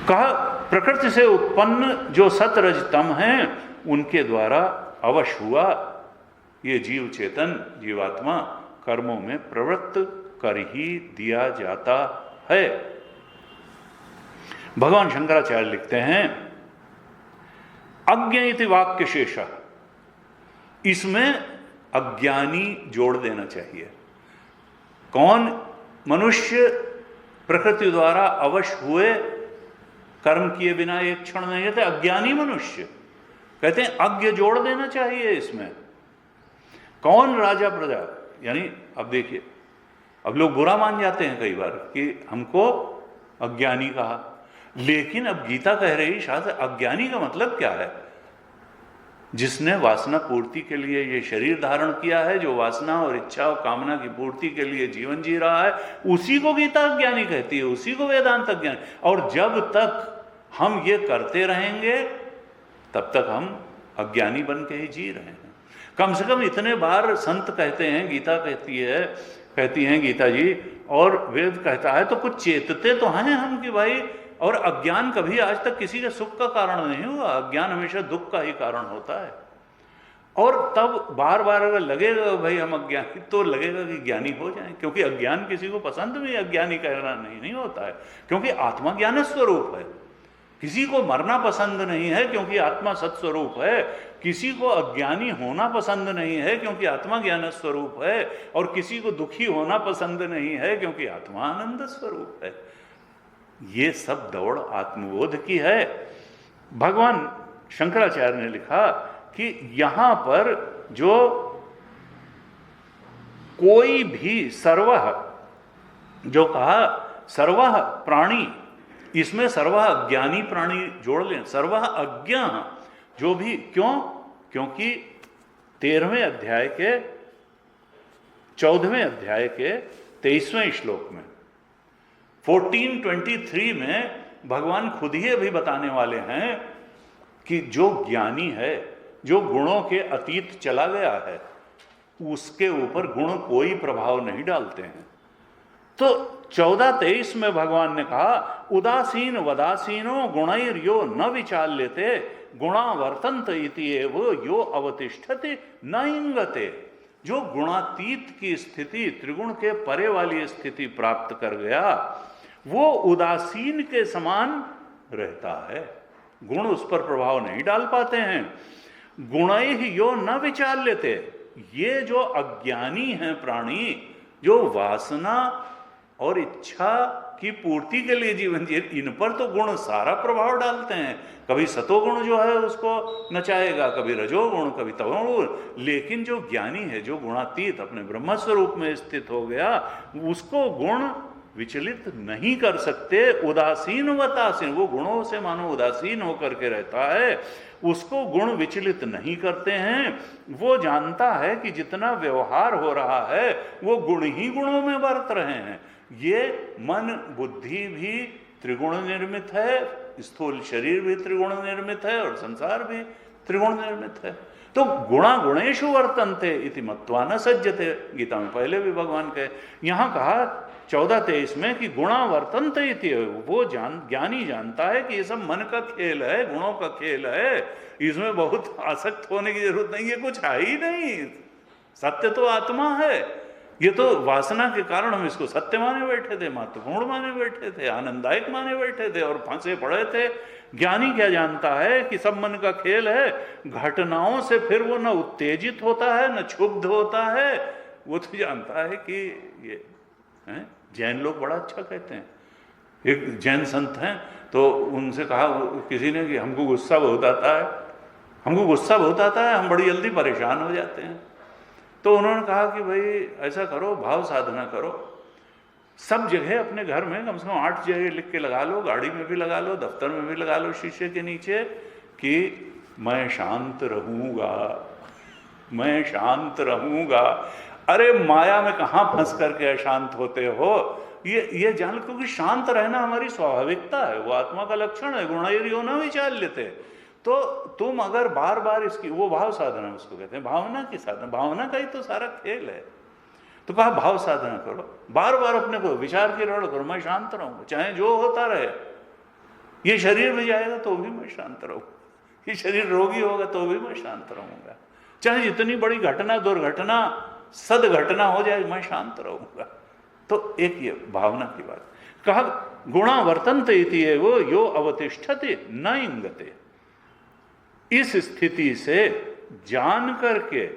Speaker 1: कहा प्रकृति से उत्पन्न जो सतरजतम हैं उनके द्वारा अवश्य हुआ, ये जीव चेतन जीवात्मा कर्मों में प्रवृत्त कर ही दिया जाता है। भगवान शंकराचार्य लिखते हैं अज्ञ इति वाक्य शेष, इसमें अज्ञानी जोड़ देना चाहिए। कौन? मनुष्य प्रकृति द्वारा अवश हुए, कर्म किए बिना एक क्षण नहीं रहते, अज्ञानी मनुष्य। कहते हैं अज्ञ जोड़ देना चाहिए इसमें। कौन? राजा प्रजा। यानी अब देखिए, अब लोग बुरा मान जाते हैं कई बार कि हमको अज्ञानी कहा, लेकिन अब गीता कह रही शास्त्र अज्ञानी का मतलब क्या है? जिसने वासना पूर्ति के लिए ये शरीर धारण किया है, जो वासना और इच्छा और कामना की पूर्ति के लिए जीवन जी रहा है, उसी को गीता अज्ञानी कहती है, उसी को वेदांत अज्ञानी। और जब तक हम ये करते रहेंगे तब तक हम अज्ञानी बन के ही जी रहे हैं। कम से कम इतने बार संत कहते हैं, गीता कहती हैं गीता जी, और वेद कहता है, तो कुछ चेतते तो हैं हम कि भाई। और अज्ञान कभी आज तक किसी के सुख का कारण नहीं हुआ, अज्ञान हमेशा दुख का ही कारण होता है। और तब बार बार अगर लगेगा भाई हम अज्ञानी, तो लगेगा कि ज्ञानी हो जाएं, क्योंकि अज्ञान किसी को पसंद भी अज्ञानी कहना नहीं होता है, क्योंकि आत्मा ज्ञान स्वरूप है। किसी को मरना पसंद नहीं है क्योंकि आत्मा सत्स्वरूप है, किसी को अज्ञानी होना पसंद नहीं है क्योंकि आत्मा ज्ञान स्वरूप है, और किसी को दुखी होना पसंद नहीं है क्योंकि आत्मा आनंद स्वरूप है। ये सब दौड़ आत्मबोध की है। भगवान शंकराचार्य ने लिखा कि यहां पर जो कोई भी सर्वः, जो कहा सर्वः प्राणी, इसमें सर्वः अज्ञानी प्राणी जोड़ लें, सर्वः अज्ञ, जो भी। क्यों? क्योंकि 13वें अध्याय के 14वें अध्याय के 23वें श्लोक में 14:23 में भगवान खुद ही अभी बताने वाले हैं कि जो ज्ञानी है, जो गुणों के अतीत चला गया है, उसके ऊपर गुण कोई प्रभाव नहीं डालते हैं। तो 14:23 में भगवान ने कहा उदासीन वदासीनो गुणैर्यो न विचार लेते गुणा वर्तन्त इति एव यो अवतिष्ठति न इंगते। जो गुणातीत की स्थिति, त्रिगुण के परे वाली स्थिति प्राप्त कर गया, वो उदासीन के समान रहता है, गुण उस पर प्रभाव नहीं डाल पाते हैं। गुणैः यो न विचार लेते, ये जो अज्ञानी हैं प्राणी, जो वासना और इच्छा की पूर्ति के लिए जीवन जी, इन पर तो गुण सारा प्रभाव डालते हैं। कभी सतोगुण जो है उसको नचाएगा, कभी रजोगुण, कभी तमोगुण। लेकिन जो ज्ञानी है, जो गुणातीत अपने ब्रह्म स्वरूप में स्थित हो गया, उसको गुण विचलित नहीं कर सकते। उदासीन वतासीन, वो गुणों से मानो उदासीन होकर के रहता है, उसको गुण विचलित नहीं करते हैं। वो जानता है कि जितना व्यवहार हो रहा है वो गुण ही गुणों में बरत रहे हैं। ये मन बुद्धि भी त्रिगुण निर्मित है, स्थूल शरीर भी त्रिगुण निर्मित है, और संसार भी त्रिगुण निर्मित है। तो गुणा गुणेषु वर्तन्ते इति मत्वा न सज्जते, गीता में पहले भी भगवान कहे। यहां कहा 14:23 में कि गुणा वर्तन्ते इति, वो ज्ञानी जानता है कि ये सब मन का खेल है, गुणों का खेल है, इसमें बहुत आसक्त होने की जरूरत नहीं है, कुछ है ही नहीं। सत्य तो आत्मा है। ये तो वासना के कारण हम इसको सत्य माने बैठे थे, महत्वपूर्ण माने बैठे थे, आनंददायक माने बैठे थे, और फंसे पड़े थे। ज्ञानी क्या जानता है कि सब मन का खेल है। घटनाओं से फिर वो न उत्तेजित होता है, न क्षुब्ध होता है। वो तो जानता है कि ये है। जैन लोग बड़ा अच्छा कहते हैं। एक जैन संत हैं, तो उनसे कहा किसी ने कि हमको गुस्सा बहुत आता है, हमको गुस्सा बहुत आता है, हम बड़ी जल्दी परेशान हो जाते हैं। तो उन्होंने कहा कि भाई ऐसा करो, भाव साधना करो, सब जगह अपने घर में कम से कम 8 जगह लिख के लगा लो, गाड़ी में भी लगा लो, दफ्तर में भी लगा लो, शीशे के नीचे, कि मैं शांत रहूंगा, मैं शांत रहूंगा। अरे माया में कहाँ फंस करके अशांत होते हो? ये जान, क्योंकि शांत रहना हमारी स्वाभाविकता है, वो आत्मा का लक्षण है। गुणैर्यो न विचार लेते। तो तुम अगर बार बार इसकी, वो भाव साधना उसको कहते हैं, भावना की साधना, भावना का ही तो सारा खेल है। तो कहा भाव साधना करो, बार बार अपने को विचार की रड़ करो, मैं शांत रहूंगा, चाहे जो होता रहे। ये शरीर में जाएगा तो भी मैं शांत रहूंगा, ये शरीर रोगी होगा तो भी मैं शांत रहूंगा। चाहे जितनी बड़ी घटना दुर्घटना सदघटना हो जाए, मैं शांत रहूंगा। तो एक ये भावना की बात कहा। गुणा वर्तन्ते इति वो यो अवतिष्ठते न इंगते। इस स्थिति से जान करके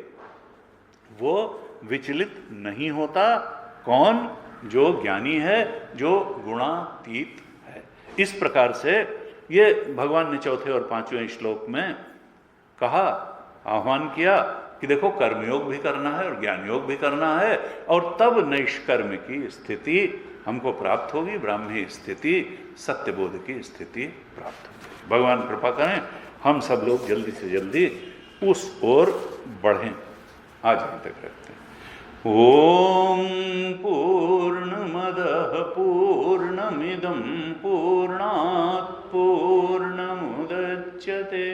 Speaker 1: वो विचलित नहीं होता। कौन? जो ज्ञानी है, जो गुणातीत है। इस प्रकार से ये भगवान ने चौथे और पांचवें श्लोक में कहा, आह्वान किया कि देखो कर्मयोग भी करना है और ज्ञान योग भी करना है, और तब नैष्कर्म की स्थिति हमको प्राप्त होगी, ब्राह्मी स्थिति, सत्यबोध की स्थिति प्राप्त होगी। भगवान कृपा करें हम सब लोग जल्दी से जल्दी उस ओर बढ़ें। आज यहीं तक रखते हैं। ओम पूर्णमदः पूर्णमिदं पूर्णात् पूर्णमुदच्यते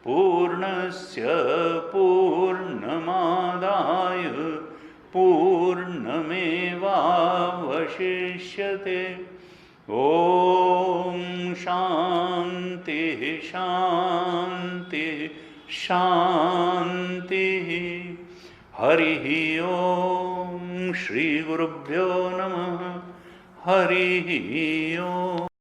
Speaker 1: पूर्णस्य पूर्णमादाय पूर्णमेवावशिष्यते। ओम शांति शांति शांति। हरि ओम। श्री गुरुभ्यो नमः। हरि ओम।